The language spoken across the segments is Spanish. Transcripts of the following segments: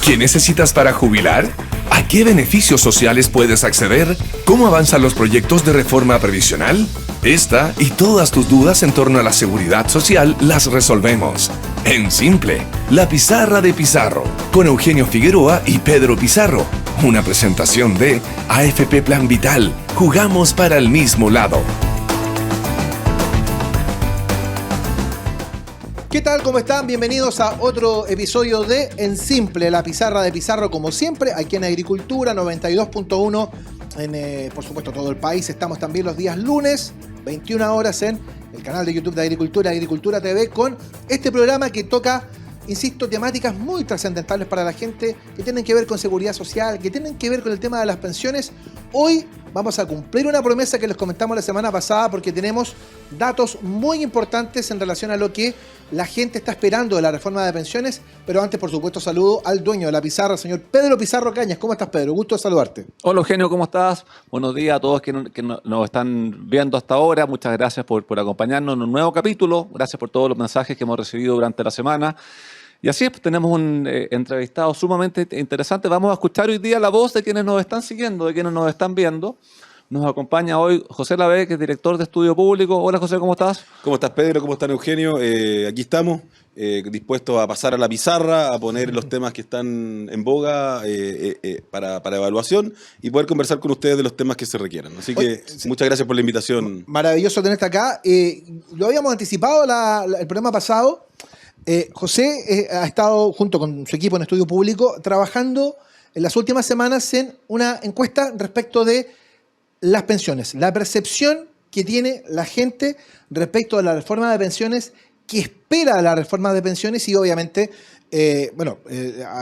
¿Qué necesitas para jubilar? ¿A qué beneficios sociales puedes acceder? ¿Cómo avanzan los proyectos de reforma previsional? Esta y todas tus dudas en torno a la seguridad social las resolvemos. En Simple, la pizarra de Pizarro, con Eugenio Figueroa y Pedro Pizarro. Una presentación de AFP Plan Vital. Jugamos para el mismo lado. ¿Qué tal? ¿Cómo están? Bienvenidos a otro episodio de En Simple, la pizarra de Pizarro, como siempre, aquí en Agricultura 92.1, por supuesto todo el país. Estamos también los días lunes, 21 horas en el canal de YouTube de Agricultura, Agricultura TV, con este programa que toca, insisto, temáticas muy trascendentales para la gente, que tienen que ver con seguridad social, que tienen que ver con el tema de las pensiones. Hoy vamos a cumplir una promesa que les comentamos la semana pasada, porque tenemos datos muy importantes en relación a lo que la gente está esperando de la reforma de pensiones. Pero antes, por supuesto, saludo al dueño de la pizarra, señor Pedro Pizarro Cañas. ¿Cómo estás, Pedro? Gusto de saludarte. Hola, Eugenio, ¿cómo estás? Buenos días a todos que nos están viendo hasta ahora. Muchas gracias por acompañarnos en un nuevo capítulo. Gracias por todos los mensajes que hemos recibido durante la semana. Y así es, pues, tenemos un entrevistado sumamente interesante. Vamos a escuchar hoy día la voz de quienes nos están siguiendo, de quienes nos están viendo. Nos acompaña hoy José Lavé, que es director de Estudio Público. Hola, José, ¿cómo estás? ¿Cómo estás, Pedro? ¿Cómo estás, Eugenio? Aquí estamos, dispuestos a pasar a la pizarra, a poner los temas que están en boga para evaluación y poder conversar con ustedes de los temas que se requieran. Así que muchas gracias por la invitación. Maravilloso tenerte acá. Lo habíamos anticipado el programa pasado. José ha estado junto con su equipo en Estudio Público trabajando en las últimas semanas en una encuesta respecto de las pensiones, la percepción que tiene la gente respecto a la reforma de pensiones, que espera la reforma de pensiones y obviamente,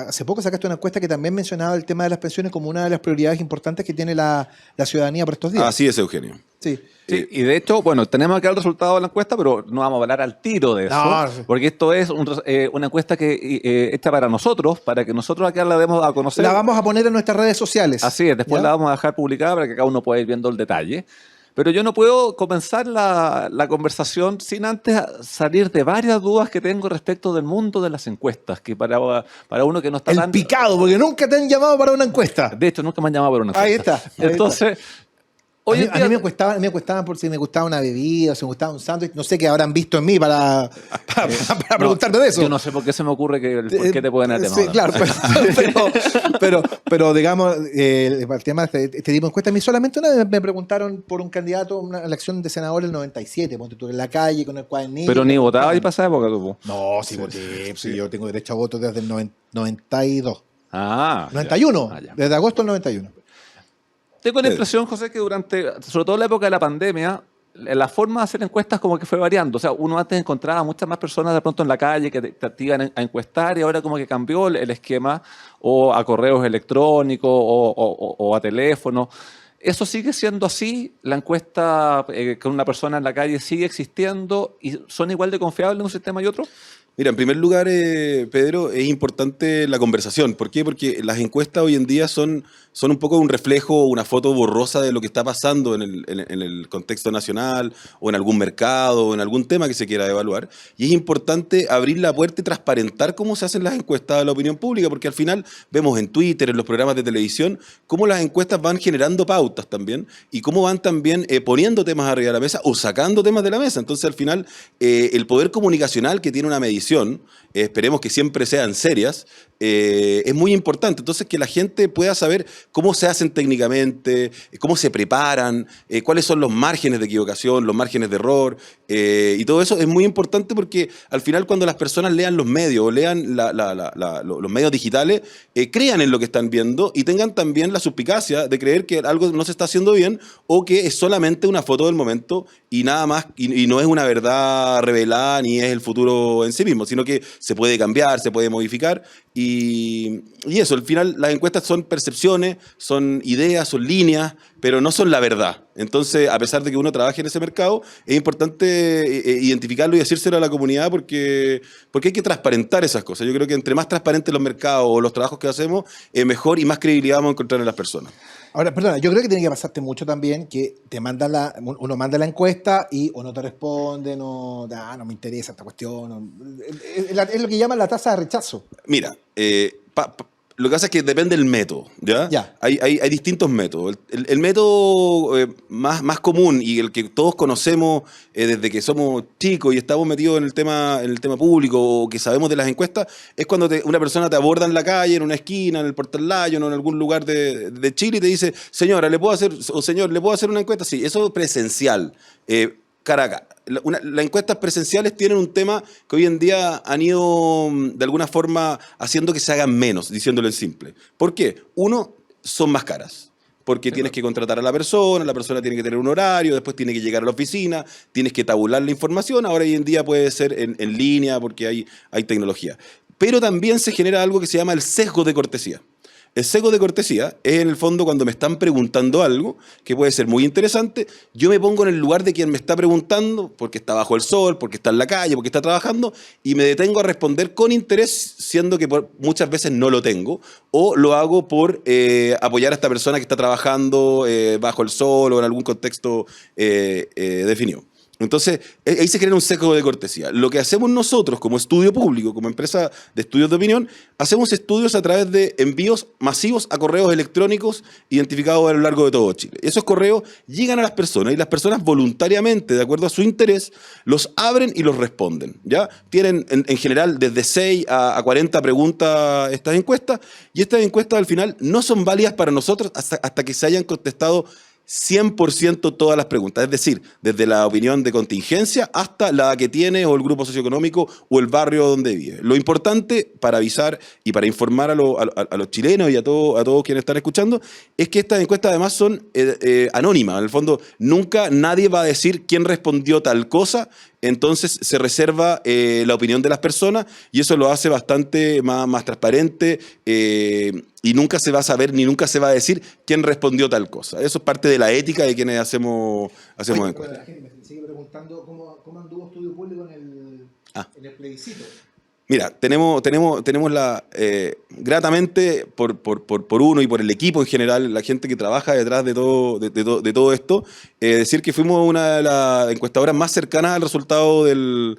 hace poco sacaste una encuesta que también mencionaba el tema de las pensiones como una de las prioridades importantes que tiene la ciudadanía por estos días. Así es, Eugenio. Sí. Sí, y de hecho, bueno, tenemos acá el resultado de la encuesta, pero no vamos a hablar al tiro de eso, porque esto es una encuesta que hecha para nosotros, para que nosotros acá la demos a conocer. La vamos a poner en nuestras redes sociales. Así es, después la vamos a dejar publicada para que cada uno pueda ir viendo el detalle. Pero yo no puedo comenzar la conversación sin antes salir de varias dudas que tengo respecto del mundo de las encuestas, que para uno que no está tan picado, porque nunca te han llamado para una encuesta. De hecho, nunca me han llamado para una encuesta. Ahí está. Entonces... A mí me cuestaban por si me gustaba una bebida, si me gustaba un sándwich. No sé qué habrán visto en mí para preguntarte de eso. Yo no sé por qué se me ocurre por qué te pueden hacer sí, claro, pero digamos, el tema de este tipo de encuestas, a mí solamente una vez me preguntaron por un candidato a una elección de senador el 97, ponte tú en la calle con el cuadernillo. Pero ni votaba y pasaba época tú. No, sí voté. Sí, yo tengo derecho a voto desde el 92. 91, desde agosto del 91. Tengo la impresión, José, que sobre todo la época de la pandemia, la forma de hacer encuestas como que fue variando. O sea, uno antes encontraba muchas más personas de pronto en la calle que te iban a encuestar y ahora como que cambió el esquema o a correos electrónicos o a teléfono. ¿Eso sigue siendo así? ¿La encuesta con una persona en la calle sigue existiendo y son igual de confiables un sistema y otro? Mira, en primer lugar, Pedro, es importante la conversación. ¿Por qué? Porque las encuestas hoy en día son un poco un reflejo, una foto borrosa de lo que está pasando en el contexto nacional o en algún mercado o en algún tema que se quiera evaluar. Y es importante abrir la puerta y transparentar cómo se hacen las encuestas a la opinión pública, porque al final vemos en Twitter, en los programas de televisión, cómo las encuestas van generando pautas también y cómo van también poniendo temas arriba de la mesa o sacando temas de la mesa. Entonces, al final, el poder comunicacional que tiene una medición, esperemos que siempre sean serias, es muy importante. Entonces, que la gente pueda saber cómo se hacen técnicamente, cómo se preparan, cuáles son los márgenes de equivocación, los márgenes de error, y todo eso es muy importante porque al final cuando las personas lean los medios o lean los medios digitales, crean en lo que están viendo y tengan también la suspicacia de creer que algo no se está haciendo bien o que es solamente una foto del momento y nada más, y no es una verdad revelada ni es el futuro en sí mismo, sino que se puede cambiar, se puede modificar y eso, al final las encuestas son percepciones, son ideas, son líneas, pero no son la verdad. Entonces, a pesar de que uno trabaje en ese mercado, es importante identificarlo y decírselo a la comunidad porque hay que transparentar esas cosas. Yo creo que entre más transparentes los mercados o los trabajos que hacemos, mejor y más credibilidad vamos a encontrar en las personas. Ahora, perdona, yo creo que tiene que pasarte mucho también que uno manda la encuesta y o no te responde, no me interesa esta cuestión. Es lo que llaman la tasa de rechazo. Mira, lo que pasa es que depende del método, ¿ya? Ya. Hay distintos métodos. El método más común y el que todos conocemos desde que somos chicos y estamos metidos en el tema público o que sabemos de las encuestas, es cuando una persona te aborda en la calle, en una esquina, en el Portal Lyon o en algún lugar de Chile y te dice, señora, señor, ¿le puedo hacer una encuesta? Sí, eso es presencial. Cara a cara. Las encuestas presenciales tienen un tema que hoy en día han ido de alguna forma haciendo que se hagan menos, diciéndolo en simple. ¿Por qué? Uno, son más caras. Porque tienes que contratar a la persona tiene que tener un horario, después tiene que llegar a la oficina, tienes que tabular la información. Ahora hoy en día puede ser en línea porque hay tecnología. Pero también se genera algo que se llama el sesgo de cortesía. El sesgo de cortesía es en el fondo cuando me están preguntando algo que puede ser muy interesante, yo me pongo en el lugar de quien me está preguntando porque está bajo el sol, porque está en la calle, porque está trabajando y me detengo a responder con interés, siendo que muchas veces no lo tengo o lo hago por apoyar a esta persona que está trabajando bajo el sol o en algún contexto definido. Entonces, ahí se genera un sesgo de cortesía. Lo que hacemos nosotros como estudio público, como empresa de estudios de opinión, hacemos estudios a través de envíos masivos a correos electrónicos identificados a lo largo de todo Chile. Esos correos llegan a las personas y las personas voluntariamente, de acuerdo a su interés, los abren y los responden. ¿Ya? Tienen en general desde 6 a 40 preguntas estas encuestas y estas encuestas al final no son válidas para nosotros hasta que se hayan contestado 100% todas las preguntas, es decir, desde la opinión de contingencia hasta la que tiene o el grupo socioeconómico o el barrio donde vive. Lo importante para avisar y para informar a los chilenos y a todos quienes están escuchando es que estas encuestas además son anónimas. En el fondo, nunca nadie va a decir quién respondió tal cosa, entonces se reserva la opinión de las personas y eso lo hace bastante más transparente y nunca se va a saber ni nunca se va a decir quién respondió tal cosa. Eso es parte de la ética de quienes hacemos encuestas. Bueno, la gente me sigue preguntando cómo anduvo Estudio Público en el plebiscito. Mira, tenemos gratamente por uno y por el equipo en general, la gente que trabaja detrás de todo esto, decir que fuimos una de las encuestadoras más cercanas al resultado del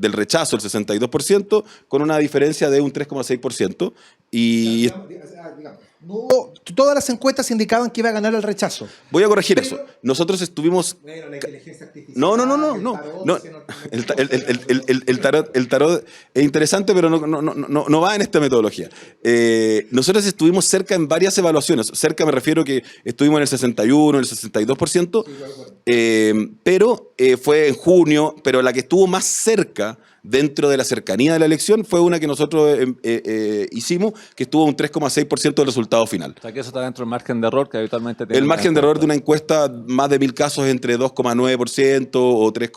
rechazo, el 62%, con una diferencia de un 3,6%. Y todas las encuestas indicaban que iba a ganar el rechazo. Voy a corregir eso. Nosotros estuvimos... Bueno, la inteligencia artificial... No. El tarot es interesante, pero no va en esta metodología. Nosotros estuvimos cerca en varias evaluaciones. Cerca me refiero que estuvimos en el 61, en el 62%, pero fue en junio, pero la que estuvo más cerca dentro de la cercanía de la elección fue una que nosotros hicimos, que estuvo un 3,6% del resultado final. O sea, que eso está dentro del margen de error que habitualmente tiene. El margen de error de una encuesta, más de 1000 casos, entre 2,9% o 3,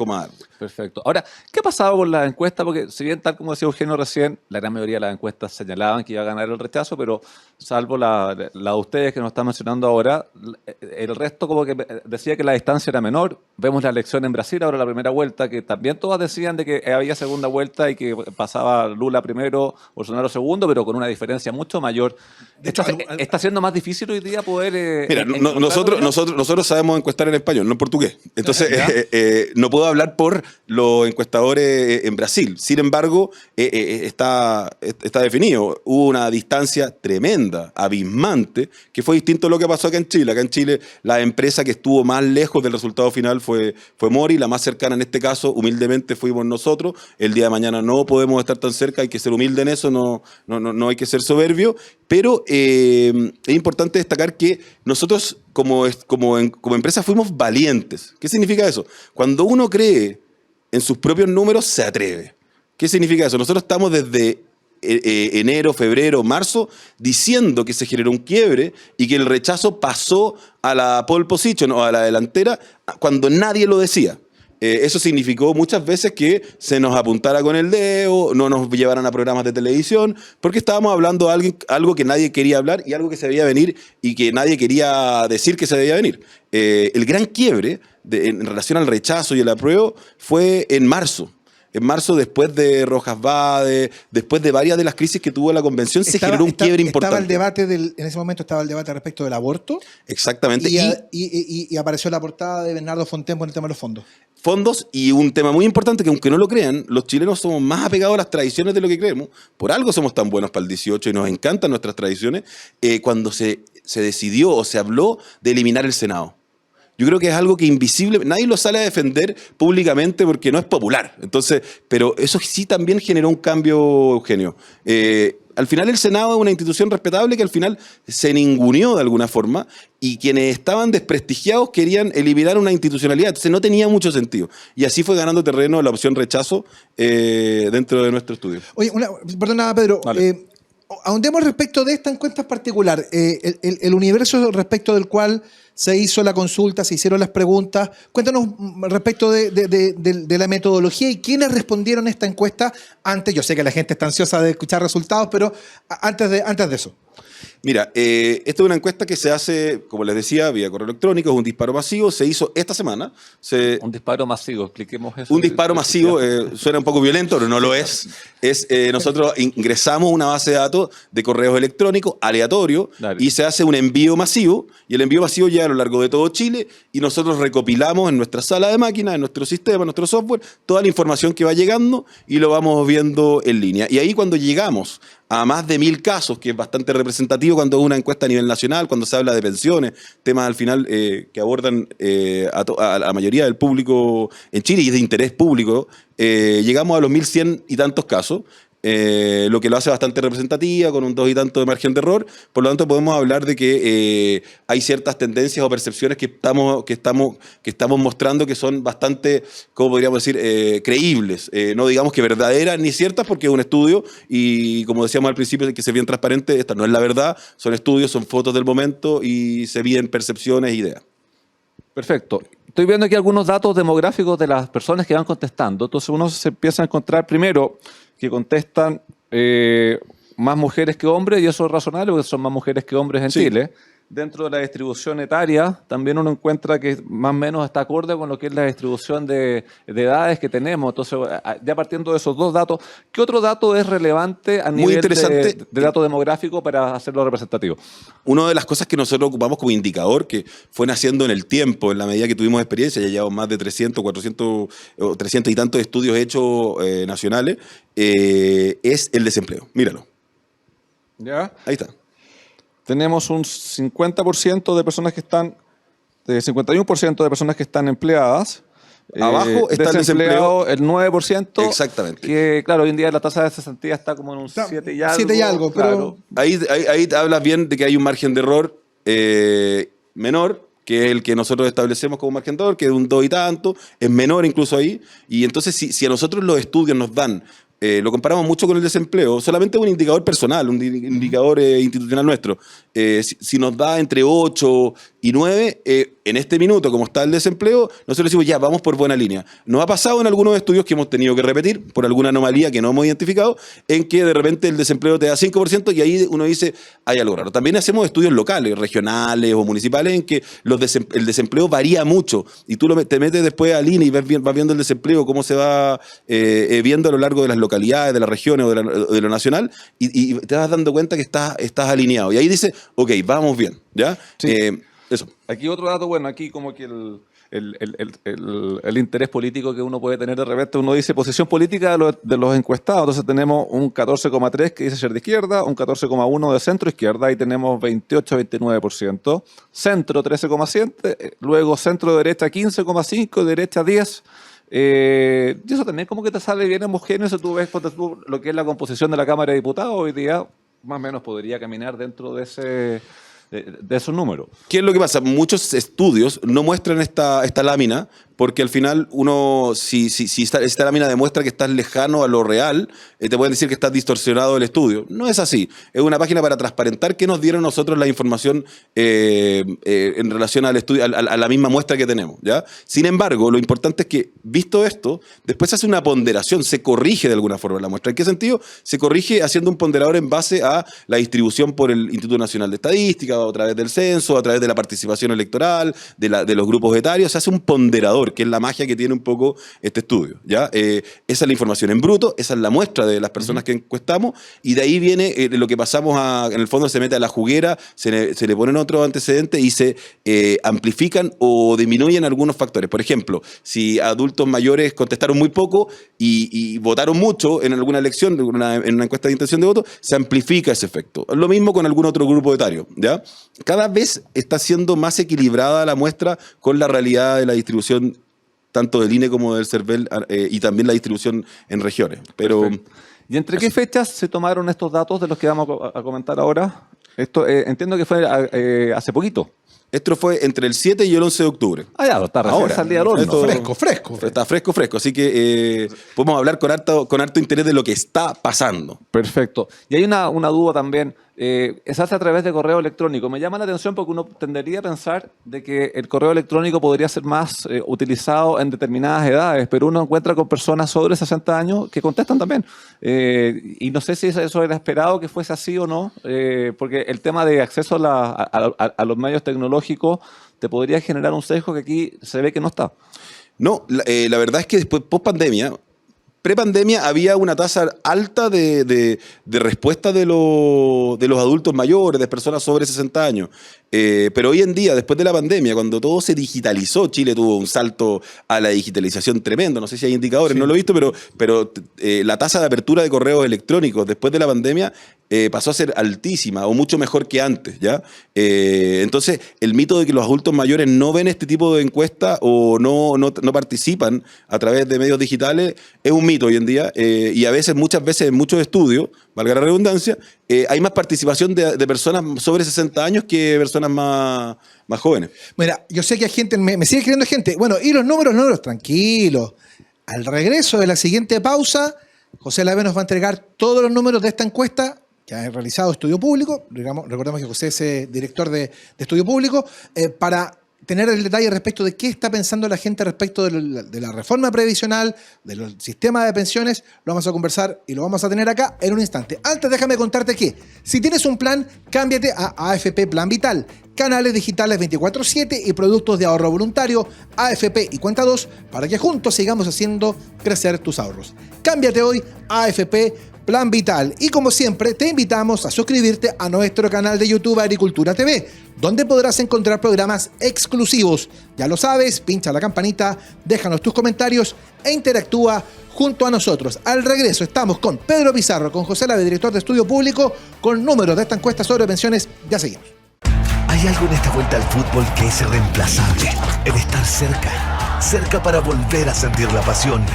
Perfecto. Ahora, ¿qué ha pasado con la encuesta? Porque si bien, tal como decía Eugenio recién, la gran mayoría de las encuestas señalaban que iba a ganar el rechazo, pero salvo la de ustedes que nos están mencionando ahora, el resto como que decía que la distancia era menor. Vemos la elección en Brasil, ahora la primera vuelta, que también todas decían de que había segunda vuelta y que pasaba Lula primero, Bolsonaro segundo, pero con una diferencia mucho mayor. ¿Está siendo más difícil hoy día poder... Mira, nosotros sabemos encuestar en español, no en portugués. Entonces, no puedo hablar por los encuestadores en Brasil. Sin embargo, está definido. Hubo una distancia tremenda, abismante, que fue distinto a lo que pasó acá en Chile. Acá en Chile, la empresa que estuvo más lejos del resultado final fue Mori. La más cercana en este caso, humildemente, fuimos nosotros. El día de mañana no podemos estar tan cerca, hay que ser humilde en eso, no hay que ser soberbio. Pero es importante destacar que nosotros como empresa fuimos valientes. ¿Qué significa eso? Cuando uno cree en sus propios números, se atreve. ¿Qué significa eso? Nosotros estamos desde enero, febrero, marzo, diciendo que se generó un quiebre y que el rechazo pasó a la pole position o a la delantera cuando nadie lo decía. Eso significó muchas veces que se nos apuntara con el dedo, no nos llevaran a programas de televisión, porque estábamos hablando de algo que nadie quería hablar y algo que se veía venir y que nadie quería decir que se debía venir. El gran quiebre en relación al rechazo y el apruebo fue en marzo. En marzo, después de Rojas Vade, después de varias de las crisis que tuvo la convención, se generó un quiebre importante. En ese momento estaba el debate respecto del aborto. Exactamente. Y apareció la portada de Bernardo Fontempo en el tema de los fondos. fondos y un tema muy importante que aunque no lo crean, los chilenos somos más apegados a las tradiciones de lo que creemos. Por algo somos tan buenos para el 18 y nos encantan nuestras tradiciones. Cuando se decidió o se habló de eliminar el Senado. Yo creo que es algo que invisible, nadie lo sale a defender públicamente porque no es popular. Entonces, pero eso sí también generó un cambio, Eugenio. Al final el Senado es una institución respetable que al final se ninguneó de alguna forma y quienes estaban desprestigiados querían eliminar una institucionalidad. Entonces no tenía mucho sentido. Y así fue ganando terreno la opción rechazo dentro de nuestro estudio. Oye, perdona, Pedro. Vale. Ahondemos respecto de esta encuesta en particular, el universo respecto del cual se hizo la consulta, se hicieron las preguntas. Cuéntanos respecto de la metodología y quiénes respondieron esta encuesta antes. Yo sé que la gente está ansiosa de escuchar resultados, pero antes de eso. Mira, esta es una encuesta que se hace, como les decía, vía correo electrónico, es un disparo masivo, se hizo esta semana. Un disparo masivo, expliquemos eso. Un disparo masivo, suena un poco violento, pero no lo es. Nosotros ingresamos una base de datos de correos electrónicos aleatorio y se hace un envío masivo, y el envío masivo llega a lo largo de todo Chile y nosotros recopilamos en nuestra sala de máquinas, en nuestro sistema, en nuestro software, toda la información que va llegando y lo vamos viendo en línea. Y ahí cuando llegamos a más de 1000 casos, que es bastante representativo cuando es una encuesta a nivel nacional, cuando se habla de pensiones, temas al final que abordan a la mayoría del público en Chile y de interés público, llegamos a los 1100 y tantos casos, lo que lo hace bastante representativa, con un 2 y tanto de margen de error. Por lo tanto, podemos hablar de que hay ciertas tendencias o percepciones que estamos mostrando que son bastante, ¿cómo podríamos decir?, creíbles. No digamos que verdaderas ni ciertas, porque es un estudio y, como decíamos al principio, hay que ser bien transparente. Esta no es la verdad, son estudios, son fotos del momento y se miden percepciones e ideas. Perfecto. Estoy viendo aquí algunos datos demográficos de las personas que van contestando. Entonces uno se empieza a encontrar primero que contestan más mujeres que hombres, y eso es razonable porque son más mujeres que hombres en Chile. Dentro de la distribución etaria, también uno encuentra que más o menos está acorde con lo que es la distribución de edades que tenemos. Entonces, ya partiendo de esos dos datos, ¿qué otro dato es relevante a nivel de dato demográfico para hacerlo representativo? Una de las cosas que nosotros ocupamos como indicador, que fue naciendo en el tiempo, en la medida que tuvimos experiencia, ya llevamos más de 300, 400, 300 y tantos estudios hechos nacionales, es el desempleo. Míralo. ¿Ya? Ahí está. Tenemos un 50% de personas que están, 51% de personas que están empleadas. Abajo está el desempleo. El 9%. Exactamente. Que, claro, hoy en día la tasa de cesantía está como en un 7 y algo. 7 y algo, claro. pero... Ahí te hablas bien de que hay un margen de error menor, que es el que nosotros establecemos como margen de error, que es un 2 y tanto, es menor incluso ahí. Y entonces, si a nosotros los estudios nos dan, lo comparamos mucho con el desempleo, solamente un indicador personal, un indicador institucional nuestro. Si nos da entre 8 y 9, en este minuto, como está el desempleo, nosotros decimos, ya, vamos por buena línea. Nos ha pasado en algunos estudios que hemos tenido que repetir, por alguna anomalía que no hemos identificado, en que de repente el desempleo te da 5% y ahí uno dice, hay algo raro. También hacemos estudios locales, regionales o municipales, en que el desempleo varía mucho. Y tú te metes después al INE y vas viendo el desempleo, cómo se va viendo a lo largo de las localidades, de las regiones o de lo nacional, y te vas dando cuenta que estás alineado. Y ahí dices, ok, vamos bien, ¿ya? Sí. Eso. Aquí otro dato, bueno, aquí como que el interés político que uno puede tener de repente, uno dice posición política de los encuestados, entonces tenemos un 14,3 que dice ser de izquierda, un 14,1 de centro izquierda, y tenemos 28-29%, centro 13,7, luego centro derecha 15,5, derecha 10%. Y eso también como que te sale bien homogéneo. Si tú ves lo que es la composición de la Cámara de Diputados hoy día, más o menos podría caminar dentro de esos números. ¿Qué es lo que pasa? Muchos estudios no muestran esta lámina porque al final uno, si esta lámina demuestra que estás lejano a lo real, te pueden decir que estás distorsionado el estudio. No es así. Es una página para transparentar qué nos dieron nosotros la información en relación al estudio, a la misma muestra que tenemos, ¿ya? Sin embargo, lo importante es que, visto esto, después se hace una ponderación, se corrige de alguna forma la muestra. ¿En qué sentido? Se corrige haciendo un ponderador en base a la distribución por el Instituto Nacional de Estadística a través del censo, a través de la participación electoral, de los grupos etarios. Se hace un ponderador, que es la magia que tiene un poco este estudio, ¿ya? Esa es la información en bruto, esa es la muestra de las personas que encuestamos, y de ahí viene lo que pasamos en el fondo se mete a la juguera, se le ponen otros antecedentes y se amplifican o disminuyen algunos factores. Por ejemplo, si adultos mayores contestaron muy poco y votaron mucho en alguna elección, en una encuesta de intención de voto, se amplifica ese efecto. Lo mismo con algún otro grupo etario, ¿ya? Cada vez está siendo más equilibrada la muestra con la realidad de la distribución tanto del INE como del CERVEL y también la distribución en regiones. Pero Perfecto. ¿Y entre qué fechas se tomaron estos datos de los que vamos a comentar ahora? Esto entiendo que fue hace poquito. esto fue entre el 7 y el 11 de octubre. Ah, ya, está recién Ahora, salida al horno. Fresco, fresco. Está fresco. Así que podemos hablar con harto interés de lo que está pasando. Perfecto. Y hay una duda también. Se hace a través de correo electrónico. Me llama la atención porque uno tendería a pensar de que el correo electrónico podría ser más utilizado en determinadas edades, pero uno encuentra con personas sobre 60 años que contestan también. Y no sé si eso era esperado que fuese así o no, porque el tema de acceso a los medios tecnológicos te podría generar un sesgo que aquí se ve que no está. No, la verdad es que después, post pandemia, pre-pandemia había una tasa alta de respuesta de los adultos mayores, de personas sobre 60 años. Pero hoy en día, después de la pandemia, cuando todo se digitalizó, Chile tuvo un salto a la digitalización tremendo. No sé si hay indicadores, sí. No lo he visto, pero la tasa de apertura de correos electrónicos después de la pandemia pasó a ser altísima o mucho mejor que antes, ¿ya? Entonces, el mito de que los adultos mayores no ven este tipo de encuestas o no participan a través de medios digitales es un mito hoy en día y muchas veces en muchos estudios, valga la redundancia, hay más participación de personas sobre 60 años que personas más jóvenes. Mira, yo sé que hay gente, me sigue escribiendo gente. Bueno, y los números, tranquilos. Al regreso de la siguiente pausa, José Lavé nos va a entregar todos los números de esta encuesta que ha realizado Estudio Público. Recordemos que José es director de Estudio Público, para tener el detalle respecto de qué está pensando la gente respecto de la reforma previsional, del sistema de pensiones. Lo vamos a conversar y lo vamos a tener acá en un instante. Antes, déjame contarte que si tienes un plan, cámbiate a AFP Plan Vital. Canales digitales 24/7 y productos de ahorro voluntario, AFP y Cuenta 2, para que juntos sigamos haciendo crecer tus ahorros. Cámbiate hoy a AFP Plan Vital. Y como siempre, te invitamos a suscribirte a nuestro canal de YouTube Agricultura TV, donde podrás encontrar programas exclusivos. Ya lo sabes, pincha la campanita, déjanos tus comentarios e interactúa junto a nosotros. Al regreso estamos con Pedro Pizarro, con José Lavé, director de Estudio Público, con números de esta encuesta sobre pensiones. Ya seguimos. Hay algo en esta vuelta al fútbol que es irreemplazable. El estar cerca. Cerca para volver a sentir la pasión,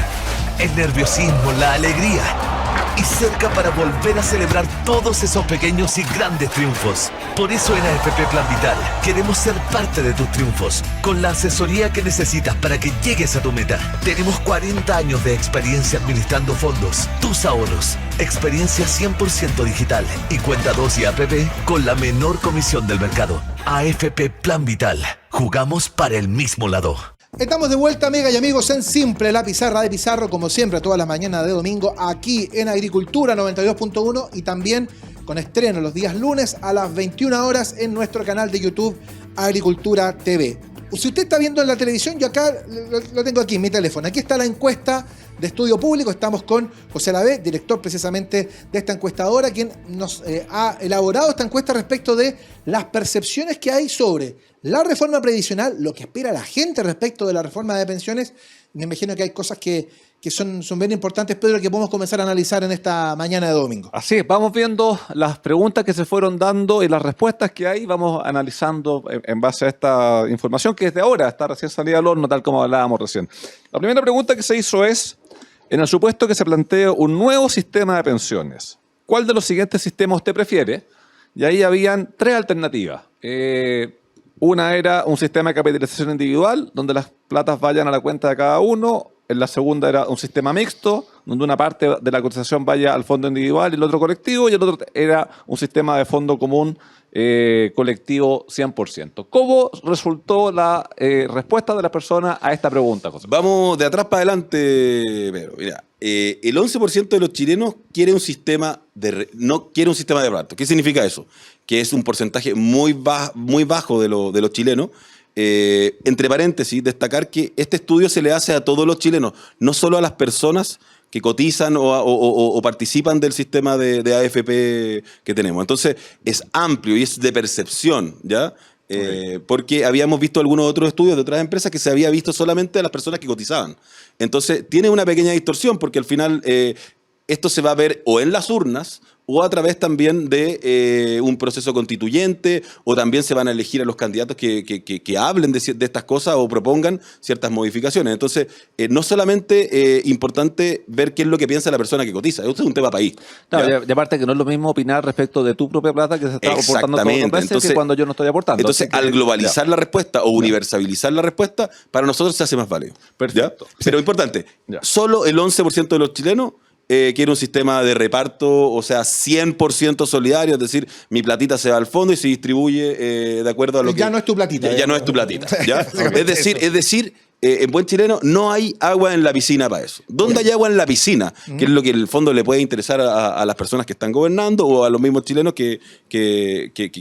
el nerviosismo, la alegría. Y cerca para volver a celebrar todos esos pequeños y grandes triunfos. Por eso en AFP Plan Vital queremos ser parte de tus triunfos, con la asesoría que necesitas para que llegues a tu meta. Tenemos 40 años de experiencia administrando fondos, tus ahorros, experiencia 100% digital y Cuenta 2 y APP con la menor comisión del mercado. AFP Plan Vital. Jugamos para el mismo lado. Estamos de vuelta, amigas y amigos, en Simple, la pizarra de Pizarro, como siempre, todas las mañanas de domingo, aquí en Agricultura 92.1 y también con estreno los días lunes a las 21 horas en nuestro canal de YouTube Agricultura TV. Si usted está viendo en la televisión, yo acá lo tengo aquí en mi teléfono. Aquí está la encuesta de Estudio Público. Estamos con José Lavé, director precisamente de esta encuestadora, quien nos ha elaborado esta encuesta respecto de las percepciones que hay sobre la reforma previsional, lo que espera la gente respecto de la reforma de pensiones. Me imagino que hay cosas que son bien importantes, Pedro, que podemos comenzar a analizar en esta mañana de domingo. Así es, vamos viendo las preguntas que se fueron dando y las respuestas que hay, vamos analizando en base a esta información que desde ahora está recién salida al horno, tal como hablábamos recién. La primera pregunta que se hizo es, en el supuesto que se plantee un nuevo sistema de pensiones, ¿cuál de los siguientes sistemas usted prefiere? Y ahí habían tres alternativas. Una era un sistema de capitalización individual, donde las platas vayan a la cuenta de cada uno. En la segunda era un sistema mixto, donde una parte de la cotización vaya al fondo individual y el otro colectivo, y el otro era un sistema de fondo común colectivo 100%. ¿Cómo resultó la respuesta de las personas a esta pregunta, José? Vamos de atrás para adelante, Pedro. Mira, el 11% de los chilenos quiere un sistema no quiere un sistema de reparto. ¿Qué significa eso? Que es un porcentaje muy bajo de los chilenos. Entre paréntesis, destacar que este estudio se le hace a todos los chilenos, no solo a las personas que cotizan o participan del sistema de AFP que tenemos. Entonces, es amplio y es de percepción, ¿ya? Porque habíamos visto algunos otros estudios de otras empresas que se había visto solamente a las personas que cotizaban. Entonces, tiene una pequeña distorsión porque al final esto se va a ver o en las urnas o a través también de un proceso constituyente, o también se van a elegir a los candidatos que hablen de estas cosas o propongan ciertas modificaciones. Entonces, no solamente importante ver qué es lo que piensa la persona que cotiza, esto es un tema país. Claro, y aparte que no es lo mismo opinar respecto de tu propia plata que se está aportando todos los meses que cuando yo no estoy aportando. Entonces, al globalizar la respuesta o universalizar la respuesta, para nosotros se hace más válido. Perfecto. ¿Ya? Pero importante, solo el 11% de los chilenos quiere un sistema de reparto, o sea, 100% solidario, es decir, mi platita se va al fondo y se distribuye de acuerdo a lo que... Ya no es tu platita. Ya no es tu platita. ¿Ya? Es decir, en buen chileno, no hay agua en la piscina para eso. ¿Dónde hay agua en la piscina? Que es lo que en el fondo le puede interesar a las personas que están gobernando o a los mismos chilenos que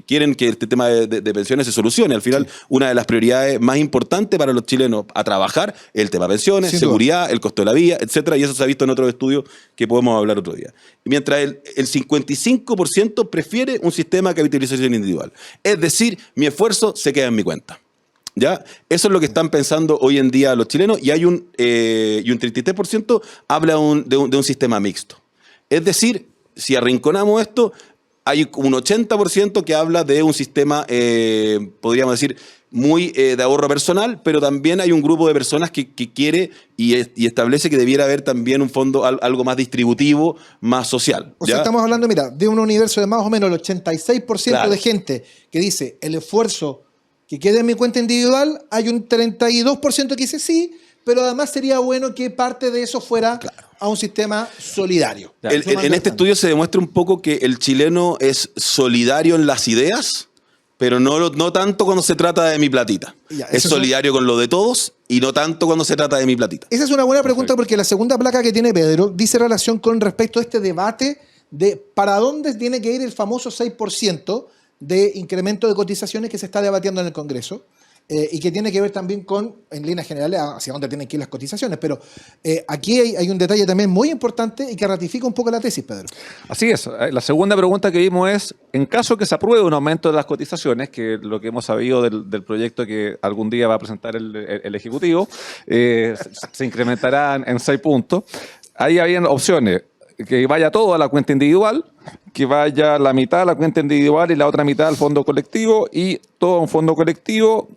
quieren que este tema de pensiones se solucione. Al final, una de las prioridades más importantes para los chilenos a trabajar es el tema de pensiones, Sin seguridad, duda. el costo de la vida, etcétera, y eso se ha visto en otros estudios que podemos hablar otro día. Mientras el 55% prefiere un sistema de capitalización individual. Es decir, mi esfuerzo se queda en mi cuenta. ¿Ya? Eso es lo que están pensando hoy en día los chilenos, y hay un 33% habla de un sistema mixto. Es decir, si arrinconamos esto, hay un 80% que habla de un sistema, podríamos decir, muy de ahorro personal, pero también hay un grupo de personas que quiere y establece que debiera haber también un fondo algo más distributivo, más social. O sea, estamos hablando, mira, de un universo de más o menos el 86% de gente que dice el esfuerzo que quede en mi cuenta individual, hay un 32% que dice sí, pero además sería bueno que parte de eso fuera a un sistema solidario. En este estudio se demuestra un poco que el chileno es solidario en las ideas, pero no tanto cuando se trata de mi platita. Es solidario con lo de todos y no tanto cuando se trata de mi platita. Esa es una buena pregunta porque la segunda placa que tiene Pedro dice relación con respecto a este debate de para dónde tiene que ir el famoso 6% de incremento de cotizaciones que se está debatiendo en el Congreso y que tiene que ver también con, en líneas generales, hacia dónde tienen que ir las cotizaciones. Pero aquí hay un detalle también muy importante y que ratifica un poco la tesis, Pedro. Así es. La segunda pregunta que vimos es, en caso que se apruebe un aumento de las cotizaciones, que es lo que hemos sabido del proyecto que algún día va a presentar el Ejecutivo, se incrementará en 6 puntos. Ahí habían opciones: que vaya todo a la cuenta individual, que vaya la mitad a la cuenta individual y la otra mitad al fondo colectivo, y todo a un fondo colectivo.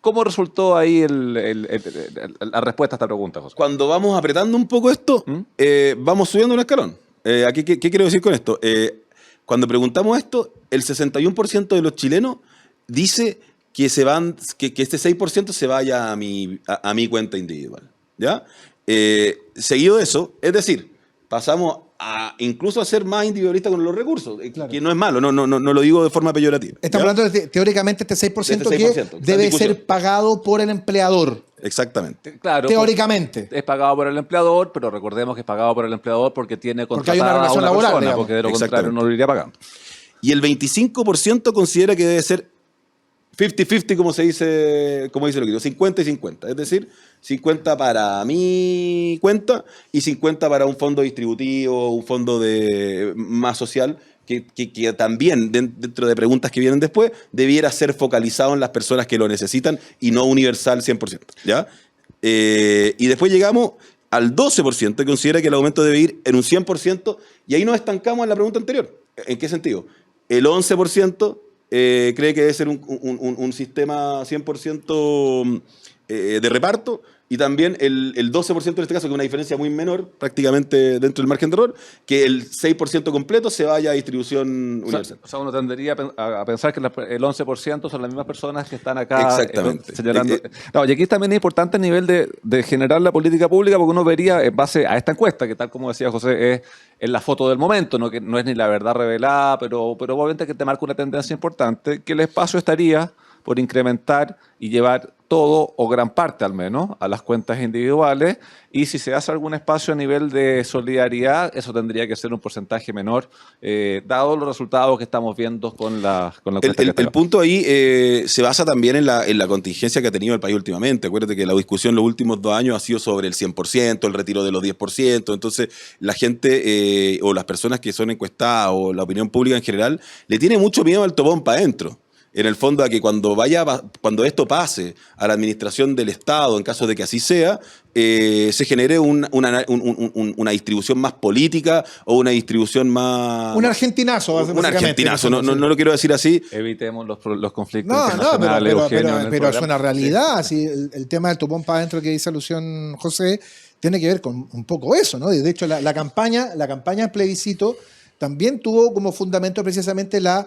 ¿Cómo resultó ahí la respuesta a esta pregunta, José? Cuando vamos apretando un poco esto, vamos subiendo un escalón. ¿Qué quiero decir con esto? Cuando preguntamos esto, el 61% de los chilenos dice que este 6% se vaya a mi cuenta individual. ¿Ya? Seguido de eso, es decir, pasamos a incluso a ser más individualista con los recursos, que no es malo, no lo digo de forma peyorativa. Estamos hablando de, teóricamente, este 6%, que debe ser pagado por el empleador. Exactamente. Claro, teóricamente. Es pagado por el empleador, pero recordemos que es pagado por el empleador porque tiene contratada hay una relación a una laboral, persona, porque de lo contrario no lo iría pagando. Y el 25% considera que debe ser 50-50, como dice lo que digo, 50 y 50. Es decir, 50 para mi cuenta y 50 para un fondo distributivo, un fondo más social, que también, dentro de preguntas que vienen después, debiera ser focalizado en las personas que lo necesitan y no universal 100%. ¿Ya? Y después llegamos al 12%, que considera que el aumento debe ir en un 100%, y ahí nos estancamos en la pregunta anterior. ¿En qué sentido? El 11% cree que debe ser un sistema 100% de reparto, y también el 12% en este caso, que es una diferencia muy menor, prácticamente dentro del margen de error, que el 6% completo se vaya a distribución universal. O sea, uno tendería a pensar que el 11% son las mismas personas que están acá Exactamente. señalando. No, y aquí también es importante a nivel de generar la política pública, porque uno vería en base a esta encuesta, que tal como decía José, es la foto del momento, ¿no? Que no es ni la verdad revelada, pero obviamente que te marca una tendencia importante, que el espacio estaría por incrementar y llevar todo o gran parte al menos a las cuentas individuales, y si se hace algún espacio a nivel de solidaridad, eso tendría que ser un porcentaje menor, dado los resultados que estamos viendo con la encuesta. El punto ahí se basa también en la contingencia que ha tenido el país últimamente. Acuérdate que la discusión los últimos 2 años ha sido sobre el 100%, el retiro de los 10%, entonces la gente o las personas que son encuestadas o la opinión pública en general le tiene mucho miedo al tobón para adentro. En el fondo, a que cuando esto pase a la administración del Estado, en caso de que así sea, se genere una distribución más política o una distribución más... Un argentinazo, Un argentinazo, no lo quiero decir así. Evitemos los conflictos No, internacionales, pero es una realidad. Sí, el tema del topón para adentro que dice alusión José tiene que ver con un poco eso, ¿no? De hecho, la campaña del plebiscito también tuvo como fundamento precisamente la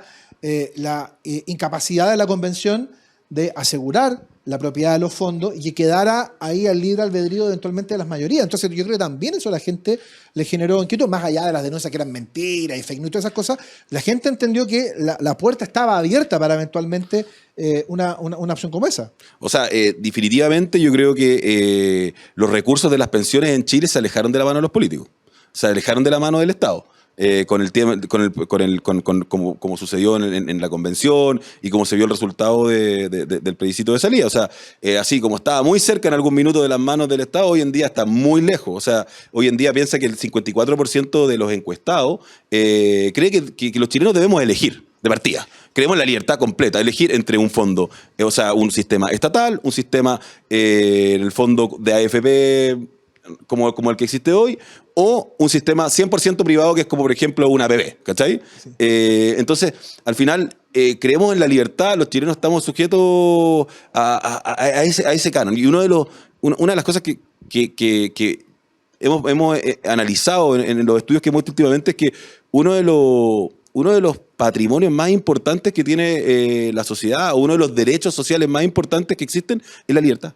incapacidad de la convención de asegurar la propiedad de los fondos y que quedara ahí al libre albedrío eventualmente de las mayorías. Entonces yo creo que también eso a la gente le generó inquietud, más allá de las denuncias que eran mentiras y fake news y todas esas cosas. La gente entendió que la puerta estaba abierta para eventualmente una opción como esa. O sea, definitivamente yo creo que los recursos de las pensiones en Chile se alejaron de la mano de los políticos, se alejaron de la mano del Estado. Con el tema, como sucedió en la convención y como se vio el resultado del plebiscito de salida. O sea, así como estaba muy cerca en algún minuto de las manos del Estado, hoy en día está muy lejos. O sea, hoy en día piensa que el 54% de los encuestados cree que los chilenos debemos elegir de partida. Creemos en la libertad completa, elegir entre un fondo, o sea, un sistema estatal, un sistema, en el fondo de AFP, como el que existe hoy, o un sistema 100% privado que es como, por ejemplo, una APB, ¿cachai? Sí. Entonces, al final, creemos en la libertad, los chilenos estamos sujetos a ese canon. Y una de las cosas que hemos analizado en los estudios que hemos hecho últimamente es que uno de los patrimonios más importantes que tiene la sociedad, o uno de los derechos sociales más importantes que existen, es la libertad.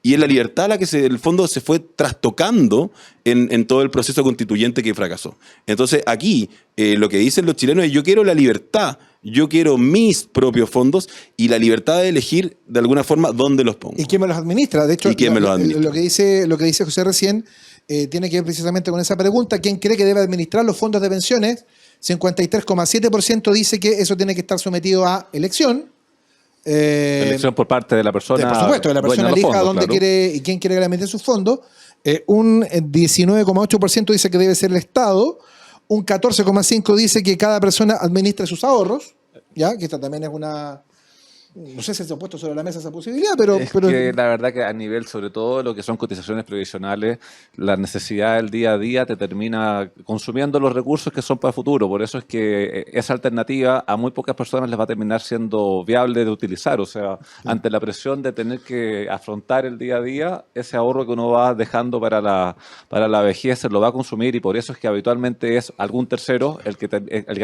Y es la libertad la que en el fondo se fue trastocando en todo el proceso constituyente que fracasó. Entonces aquí lo que dicen los chilenos es: yo quiero la libertad, yo quiero mis propios fondos y la libertad de elegir de alguna forma dónde los pongo. ¿Y quién me los administra? De hecho, lo que dice José recién tiene que ver precisamente con esa pregunta. ¿Quién cree que debe administrar los fondos de pensiones? 53,7% dice que eso tiene que estar sometido a elección. Elección por parte de la persona. Por supuesto, de la persona elija fondos, dónde quiere y quién quiere que le meten sus fondos. Un 19,8% dice que debe ser el Estado. Un 14,5% dice que cada persona administre sus ahorros. ¿Ya? Que esta también es una... No sé si se ha puesto sobre la mesa esa posibilidad, pero... Que la verdad que a nivel, sobre todo lo que son cotizaciones previsionales, la necesidad del día a día te termina consumiendo los recursos que son para el futuro. Por eso es que esa alternativa a muy pocas personas les va a terminar siendo viable de utilizar. O sea, ante la presión de tener que afrontar el día a día, ese ahorro que uno va dejando para la vejez se lo va a consumir, y por eso es que habitualmente es algún tercero el que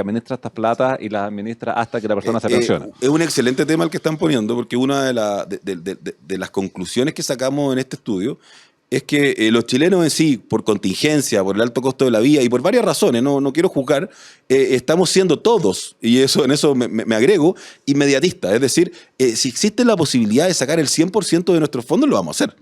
administra estas platas y las administra hasta que la persona se pensiona. Es un excelente tema el que están poniendo, porque una de las conclusiones que sacamos en este estudio es que los chilenos en sí, por contingencia, por el alto costo de la vida y por varias razones, no quiero juzgar, estamos siendo todos, y en eso me agrego, inmediatistas. Es decir, si existe la posibilidad de sacar el 100% de nuestros fondos, lo vamos a hacer.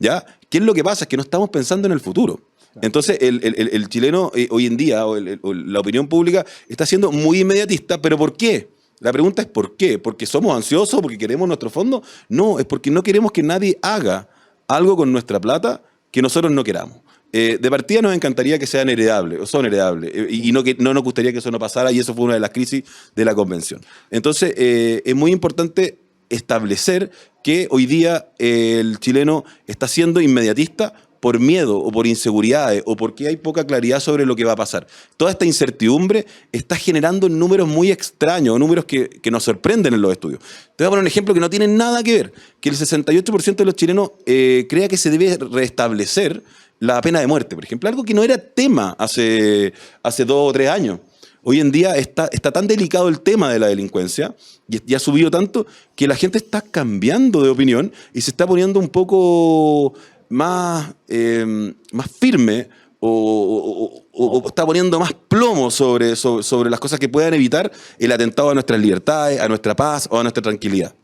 ¿Ya? ¿Qué es lo que pasa? Es que no estamos pensando en el futuro. Entonces, el chileno hoy en día, o la opinión pública, está siendo muy inmediatista. ¿Pero por qué? La pregunta es ¿por qué? ¿Porque somos ansiosos? ¿Porque queremos nuestro fondo? No, es porque no queremos que nadie haga algo con nuestra plata que nosotros no queramos. De partida nos encantaría que sean heredables, o son heredables, y no nos gustaría que eso no pasara, y eso fue una de las crisis de la convención. Entonces, es muy importante establecer que hoy día el chileno está siendo inmediatista por miedo o por inseguridades o porque hay poca claridad sobre lo que va a pasar. Toda esta incertidumbre está generando números muy extraños, números que nos sorprenden en los estudios. Te voy a poner un ejemplo que no tiene nada que ver, que el 68% de los chilenos crea que se debe restablecer la pena de muerte, por ejemplo, algo que no era tema hace 2 o 3 años. Hoy en día está tan delicado el tema de la delincuencia y ha subido tanto que la gente está cambiando de opinión y se está poniendo un poco más firme o está poniendo más plomo sobre las cosas que puedan evitar el atentado a nuestras libertades, a nuestra paz o a nuestra tranquilidad.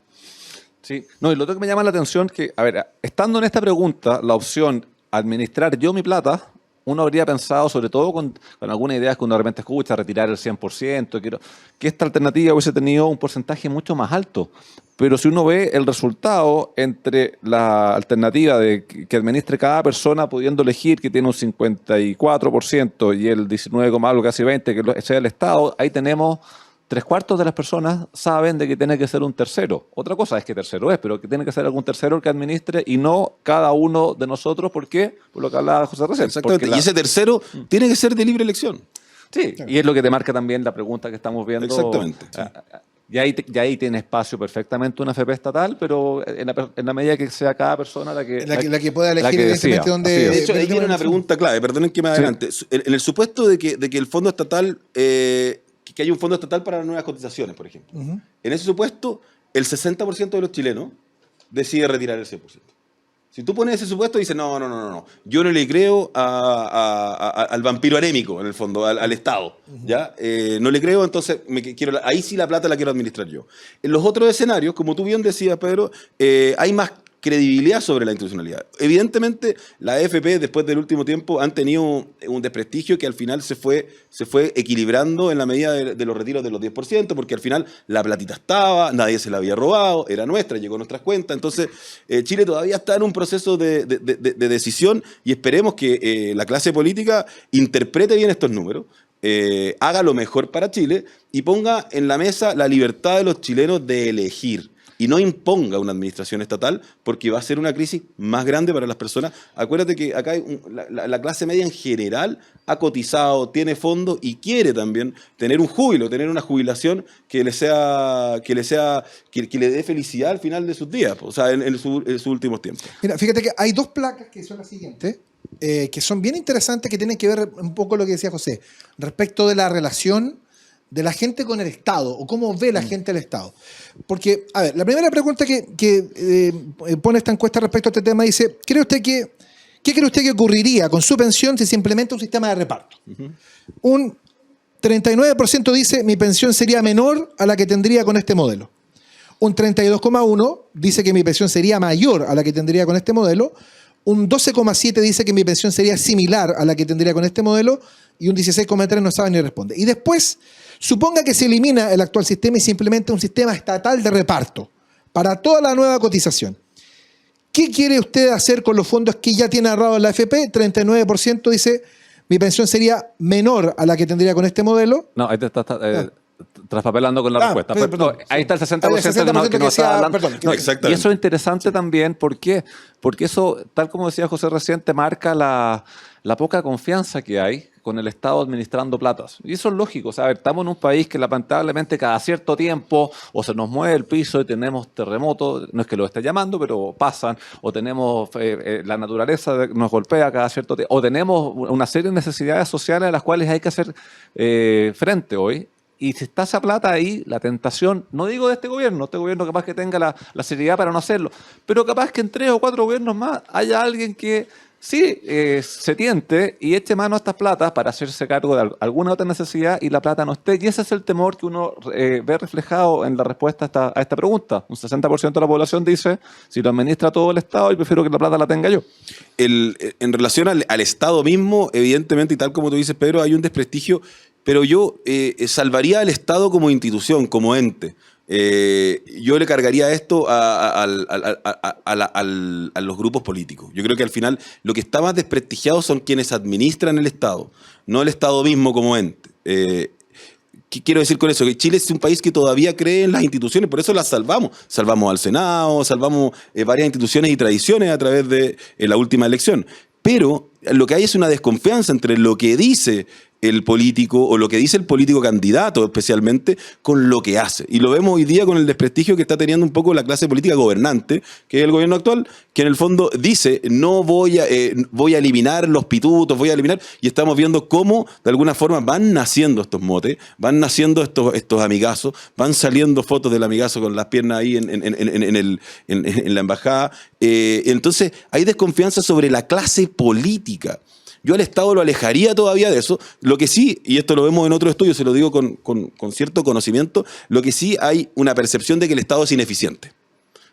Sí, no, y lo otro que me llama la atención que, a ver, estando en esta pregunta, la opción administrar yo mi plata, uno habría pensado, sobre todo con algunas ideas que uno de repente escucha, retirar el 100%, que esta alternativa hubiese tenido un porcentaje mucho más alto. Pero si uno ve el resultado entre la alternativa de que administre cada persona pudiendo elegir, que tiene un 54%, y el 19, algo, casi 20%, que sea el Estado, ahí tenemos 3/4 de las personas saben de que tiene que ser un tercero. Otra cosa es que tercero es, pero que tiene que ser algún tercero el que administre y no cada uno de nosotros. ¿Por qué? Por lo que hablaba José recién. Exactamente. Y ese tercero tiene que ser de libre elección. Sí, claro. Y es lo que te marca también la pregunta que estamos viendo. Exactamente. Sí. Y ahí tiene espacio perfectamente una FP estatal, pero en la medida que sea cada persona la que pueda elegir evidentemente dónde... De hecho, ahí viene una pregunta clave, perdonen que me adelante. Sí. En el supuesto de que el fondo estatal... que hay un fondo estatal para las nuevas cotizaciones, por ejemplo. En ese supuesto, el 60% de los chilenos decide retirar el 100%. Si tú pones ese supuesto, dices, no, yo no le creo al vampiro anémico, en el fondo, al Estado. ¿Ya? No le creo, entonces ahí sí la plata la quiero administrar yo. En los otros escenarios, como tú bien decías, Pedro, hay más credibilidad sobre la institucionalidad. Evidentemente, la AFP, después del último tiempo, han tenido un desprestigio que al final se fue equilibrando en la medida de los retiros de los 10%, porque al final la platita estaba, nadie se la había robado, era nuestra, llegó a nuestras cuentas. Entonces, Chile todavía está en un proceso de decisión y esperemos que la clase política interprete bien estos números, haga lo mejor para Chile y ponga en la mesa la libertad de los chilenos de elegir. Y no imponga una administración estatal porque va a ser una crisis más grande para las personas. Acuérdate que acá la clase media en general ha cotizado, tiene fondos y quiere también tener un júbilo, tener una jubilación que le dé felicidad al final de sus días, o sea, en sus últimos tiempos. Mira, fíjate que hay 2 placas que son las siguientes, que son bien interesantes, que tienen que ver un poco lo que decía José, respecto de la relación de la gente con el Estado, o cómo ve la gente el Estado. Porque, a ver, la primera pregunta que pone esta encuesta respecto a este tema dice, ¿qué cree usted que ocurriría con su pensión si se implementa un sistema de reparto? Un 39% dice, mi pensión sería menor a la que tendría con este modelo. Un 32,1% dice que mi pensión sería mayor a la que tendría con este modelo. Un 12,7% dice que mi pensión sería similar a la que tendría con este modelo. Y un 16,3% no sabe ni responde. Y después, suponga que se elimina el actual sistema y se implementa un sistema estatal de reparto para toda la nueva cotización. ¿Qué quiere usted hacer con los fondos que ya tiene ahorrado en la AFP? 39% dice, mi pensión sería menor a la que tendría con este modelo. No, ahí te estás traspapelando con la respuesta. Perdón, ahí está el 60%, que nos está hablando. Perdón, y eso es interesante también. ¿Por qué? Porque eso, tal como decía José recién, te marca la poca confianza que hay con el Estado administrando platas. Y eso es lógico. O sea, estamos en un país que lamentablemente cada cierto tiempo o se nos mueve el piso y tenemos terremotos, no es que lo esté llamando, pero pasan, o tenemos la naturaleza nos golpea cada cierto tiempo, o tenemos una serie de necesidades sociales a las cuales hay que hacer frente hoy. Y si está esa plata ahí, la tentación, no digo de este gobierno capaz que tenga la seriedad para no hacerlo, pero capaz que en 3 o 4 gobiernos más haya alguien que sí se tiente y eche mano a estas platas para hacerse cargo de alguna otra necesidad y la plata no esté. Y ese es el temor que uno ve reflejado en la respuesta a esta pregunta. Un 60% de la población dice, si lo administra todo el Estado, y prefiero que la plata la tenga yo. En relación al Estado mismo, evidentemente, y tal como tú dices, Pedro, hay un desprestigio. Pero yo salvaría al Estado como institución, como ente. Yo le cargaría esto a los grupos políticos. Yo creo que al final lo que está más desprestigiado son quienes administran el Estado, no el Estado mismo como ente. ¿Qué quiero decir con eso? Que Chile es un país que todavía cree en las instituciones, por eso las salvamos. Salvamos al Senado, salvamos varias instituciones y tradiciones a través de la última elección. pero lo que hay es una desconfianza entre lo que dice el político o lo que dice el político candidato especialmente con lo que hace. Y lo vemos hoy día con el desprestigio que está teniendo un poco la clase política gobernante, que es el gobierno actual, que en el fondo dice no voy a eliminar los pitutos, voy a eliminar, y estamos viendo cómo de alguna forma van naciendo estos motes, van naciendo estos amigazos, van saliendo fotos del amigazo con las piernas ahí en la embajada. Entonces hay desconfianza sobre la clase política. Yo al Estado lo alejaría todavía de eso. Lo que sí, y esto lo vemos en otro estudio, se lo digo con cierto conocimiento, lo que sí hay una percepción de que el Estado es ineficiente.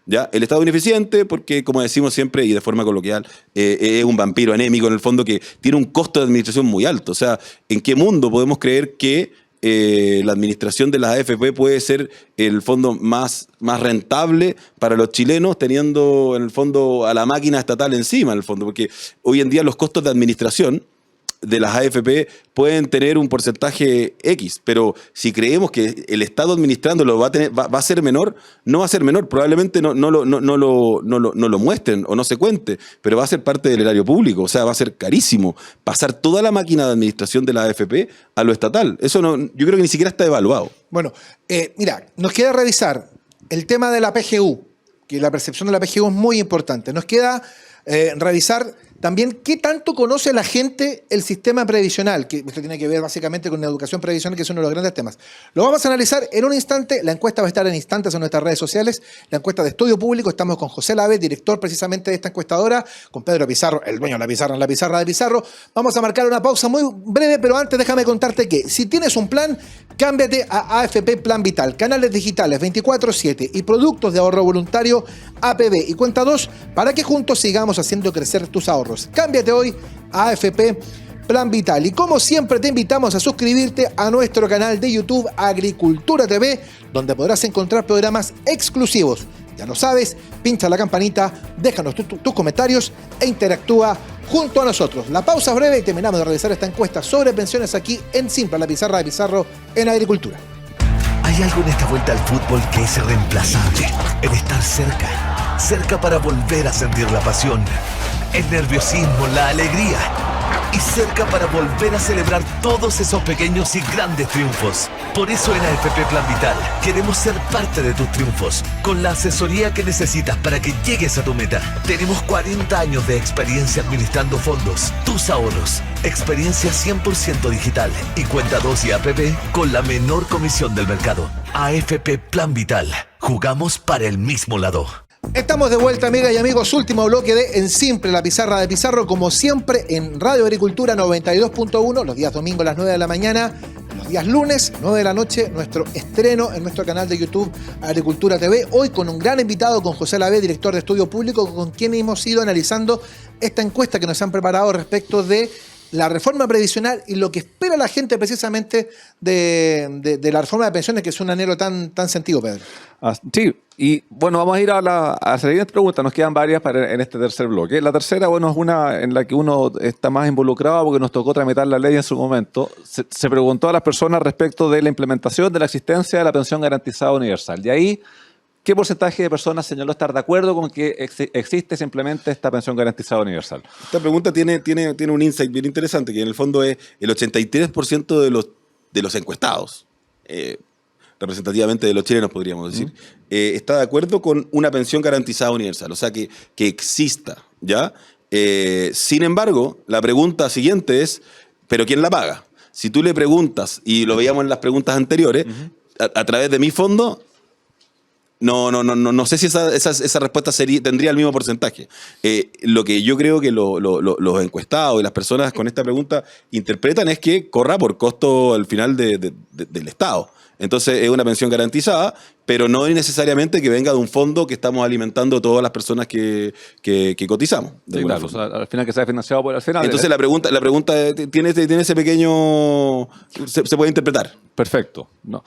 ¿Ya? El Estado es ineficiente porque, como decimos siempre y de forma coloquial, es un vampiro anémico en el fondo que tiene un costo de administración muy alto. O sea, ¿en qué mundo podemos creer que la administración de las AFP puede ser el fondo más rentable para los chilenos teniendo en el fondo a la máquina estatal encima, en el fondo? Porque hoy en día los costos de administración de las AFP pueden tener un porcentaje X, pero si creemos que el Estado administrándolo va a ser menor, no va a ser menor, probablemente no lo muestren o no se cuente, pero va a ser parte del erario público, o sea, va a ser carísimo pasar toda la máquina de administración de la AFP a lo estatal. Eso yo creo que ni siquiera está evaluado. Bueno, mira, nos queda revisar el tema de la PGU, que la percepción de la PGU es muy importante. Nos queda revisar también qué tanto conoce la gente el sistema previsional, que esto tiene que ver básicamente con la educación previsional, que es uno de los grandes temas. Lo vamos a analizar en un instante. La encuesta va a estar en instantes en nuestras redes sociales. La encuesta de Estudio Público. Estamos con José Lave, director precisamente de esta encuestadora, con Pedro Pizarro, el dueño de la pizarra de Pizarro. Vamos a marcar una pausa muy breve, pero antes déjame contarte que si tienes un plan, cámbiate a AFP Plan Vital, canales digitales 24/7 y productos de ahorro voluntario APB y Cuenta 2 para que juntos sigamos haciendo crecer tus ahorros. Cámbiate hoy a AFP Plan Vital. Y como siempre te invitamos a suscribirte a nuestro canal de YouTube Agricultura TV, donde podrás encontrar programas exclusivos. Ya lo sabes, pincha la campanita, déjanos tus comentarios e interactúa junto a nosotros. La pausa es breve y terminamos de realizar esta encuesta sobre pensiones aquí en Simple, la pizarra de Pizarro en Agricultura. Hay algo en esta vuelta al fútbol que es irreemplazable. El estar cerca. Cerca para volver a sentir la pasión, el nerviosismo, la alegría. Y cerca para volver a celebrar todos esos pequeños y grandes triunfos. Por eso en AFP Plan Vital queremos ser parte de tus triunfos, con la asesoría que necesitas para que llegues a tu meta. Tenemos 40 años de experiencia administrando fondos, tus ahorros, experiencia 100% digital y Cuenta 2 y APB con la menor comisión del mercado. AFP Plan Vital, jugamos para el mismo lado. Estamos de vuelta, amigas y amigos. Último bloque de En Simple, la pizarra de Pizarro, como siempre en Radio Agricultura 92.1, los días domingos a las 9 de la mañana, los días lunes, 9 de la noche, nuestro estreno en nuestro canal de YouTube Agricultura TV. Hoy con un gran invitado, con José Lave, director de Estudio Público, con quien hemos ido analizando esta encuesta que nos han preparado respecto de la reforma previsional y lo que espera la gente precisamente de la reforma de pensiones, que es un anhelo tan sentido, Pedro. Sí, y bueno, vamos a ir a la siguiente pregunta. Nos quedan varias en este tercer bloque. La tercera, bueno, es una en la que uno está más involucrado porque nos tocó tramitar la ley en su momento. Se preguntó a las personas respecto de la implementación de la existencia de la pensión garantizada universal. Y ahí, ¿qué porcentaje de personas señaló estar de acuerdo con que existe simplemente esta pensión garantizada universal? Esta pregunta tiene un insight bien interesante, que en el fondo es el 83% de los encuestados, representativamente de los chilenos podríamos decir, está de acuerdo con una pensión garantizada universal, o sea que exista, ¿ya? Sin embargo, la pregunta siguiente es, ¿pero quién la paga? Si tú le preguntas, y lo veíamos en las preguntas anteriores, a través de mi fondo, no sé si esa respuesta tendría el mismo porcentaje. Lo que yo creo que los encuestados y las personas con esta pregunta interpretan es que corra por costo al final del Estado. Entonces es una pensión garantizada, pero no es necesariamente que venga de un fondo que estamos alimentando todas las personas que cotizamos. Sí, claro, o sea, al final que sea financiado por el final. Entonces la pregunta tiene ese pequeño... Se puede interpretar. Perfecto. No.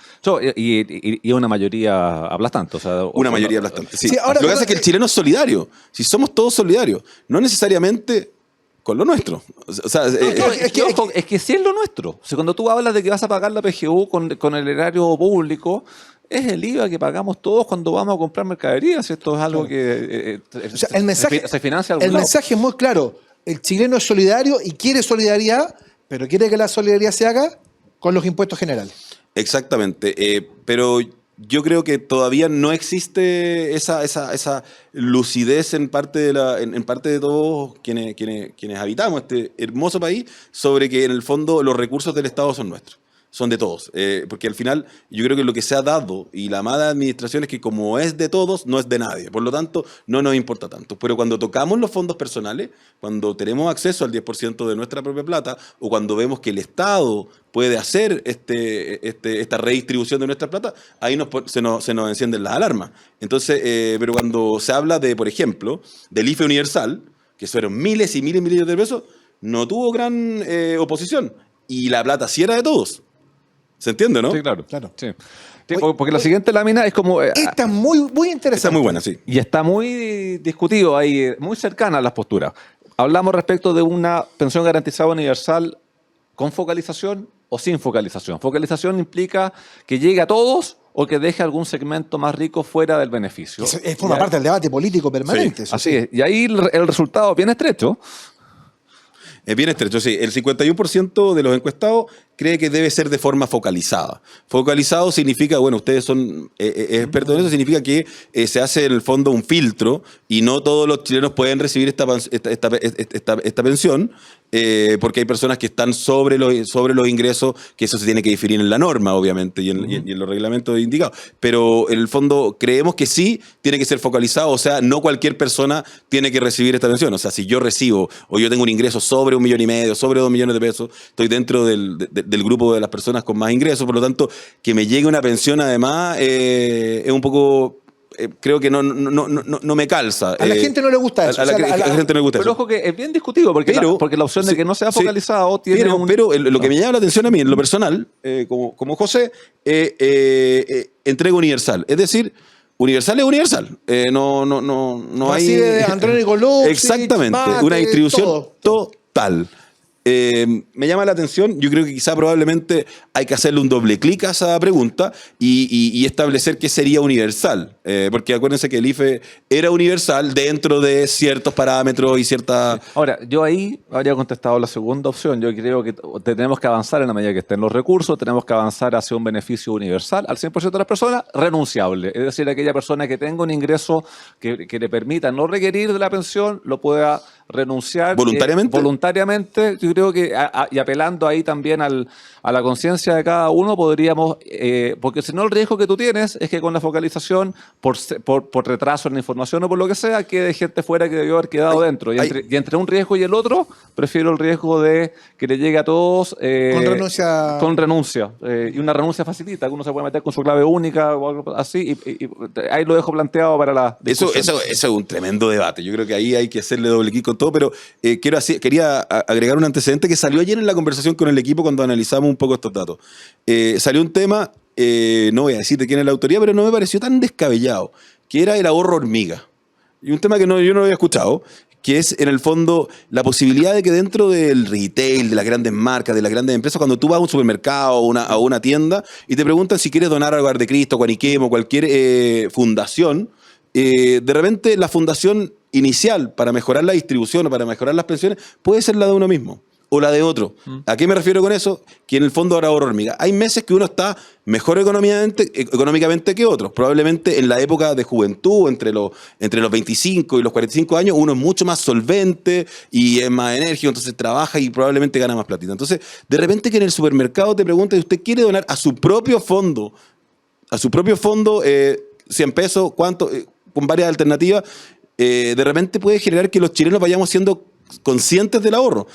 Y una mayoría aplastante. O sea, una mayoría aplastante, sí. Sí, ahora, lo que pasa es que el chileno es solidario. Si somos todos solidarios, no necesariamente con lo nuestro. O sea, es que sí es lo nuestro. O sea, cuando tú hablas de que vas a pagar la PGU con el erario público, es el IVA que pagamos todos cuando vamos a comprar mercaderías. Esto es algo que o sea, el mensaje, se financia. El mensaje es muy claro. el chileno es solidario y quiere solidaridad, pero quiere que la solidaridad se haga con los impuestos generales. Exactamente, pero yo creo que todavía no existe esa lucidez en parte de todos quienes habitamos este hermoso país sobre que en el fondo los recursos del Estado son nuestros. Son de todos, porque al final yo creo que lo que se ha dado y la mala administración es que como es de todos, no es de nadie, por lo tanto no nos importa tanto, pero cuando tocamos los fondos personales, cuando tenemos acceso al 10% de nuestra propia plata o cuando vemos que el Estado puede hacer esta redistribución de nuestra plata, ahí se nos encienden las alarmas. Entonces, pero cuando se habla de, por ejemplo, del IFE universal, que fueron miles y miles y millones de pesos, no tuvo gran oposición y la plata sí era de todos. ¿Se entiende, no? Sí, claro. Sí. Oye, Porque la siguiente lámina es como... Esta es muy interesante. Está muy buena, sí. Y está muy discutido ahí, muy cercana a las posturas. Hablamos respecto de una pensión garantizada universal con focalización o sin focalización. Focalización implica que llegue a todos o que deje algún segmento más rico fuera del beneficio. Forma parte del debate político permanente. Sí, eso Así sí. es. Y ahí el resultado es bien estrecho. Es bien estrecho, sí. El 51% de los encuestados cree que debe ser de forma focalizada. Focalizado significa, bueno, ustedes son expertos en eso, significa que se hace en el fondo un filtro y no todos los chilenos pueden recibir esta pensión porque hay personas que están sobre los ingresos, que eso se tiene que definir en la norma, obviamente, y en los reglamentos indicados. Pero en el fondo creemos que sí tiene que ser focalizado, o sea, no cualquier persona tiene que recibir esta pensión. O sea, si yo recibo o yo tengo un ingreso sobre 1,5 millones, sobre 2 millones de pesos, estoy dentro del grupo de las personas con más ingresos, por lo tanto, que me llegue una pensión además es un poco... creo que no me calza. A la gente no le gusta eso. A la gente no le gusta Pero eso. ojo que es bien discutido, porque la opción de que no sea focalizado tiene pero lo que me llama la atención a mí, en lo personal, como José, entrega universal. Es decir, universal es universal. No hay... Recibe Andrónico Lux, exactamente, mate, una distribución todo. total. Me llama la atención, yo creo que quizá probablemente hay que hacerle un doble clic a esa pregunta y establecer qué sería universal, porque acuérdense que el IFE era universal dentro de ciertos parámetros y ciertas... Ahora, yo ahí habría contestado la segunda opción. Yo creo que tenemos que avanzar en la medida que estén los recursos, tenemos que avanzar hacia un beneficio universal al 100% de las personas, renunciable. Es decir, aquella persona que tenga un ingreso que le permita no requerir de la pensión, lo pueda renunciar voluntariamente. Yo creo que, y apelando ahí también a la conciencia de cada uno, podríamos, porque si no el riesgo que tú tienes es que con la focalización, por retraso en la información o por lo que sea, quede gente fuera que debió haber quedado dentro. Y entre un riesgo y el otro, prefiero el riesgo de que le llegue a todos con renuncia. Y una renuncia facilita, que uno se puede meter con su clave única o algo así, y ahí lo dejo planteado para la discusión. Eso es un tremendo debate. Yo creo que ahí hay que hacerle doble clic con todo, pero quería agregar un antecedente que salió ayer en la conversación con el equipo cuando analizamos un poco estos datos. Salió un tema, no voy a decir de quién es la autoría, pero no me pareció tan descabellado, que era el ahorro hormiga. Y un tema que yo no había escuchado, que es en el fondo la posibilidad de que dentro del retail, de las grandes marcas, de las grandes empresas, cuando tú vas a un supermercado o a una tienda y te preguntan si quieres donar al Hogar de Cristo, Guaniquem o cualquier fundación, de repente la fundación inicial para mejorar la distribución o para mejorar las pensiones puede ser la de uno mismo o la de otro. ¿A qué me refiero con eso? Que en el fondo ahora ahorro hormiga. Hay meses que uno está mejor económicamente que otros. Probablemente en la época de juventud, entre los 25 y los 45 años, uno es mucho más solvente y es más enérgico, entonces trabaja y probablemente gana más platita. Entonces, de repente que en el supermercado te preguntan si usted quiere donar a su propio fondo, 100 pesos, ¿cuánto? Con varias alternativas, de repente puede generar que los chilenos vayamos siendo conscientes del ahorro.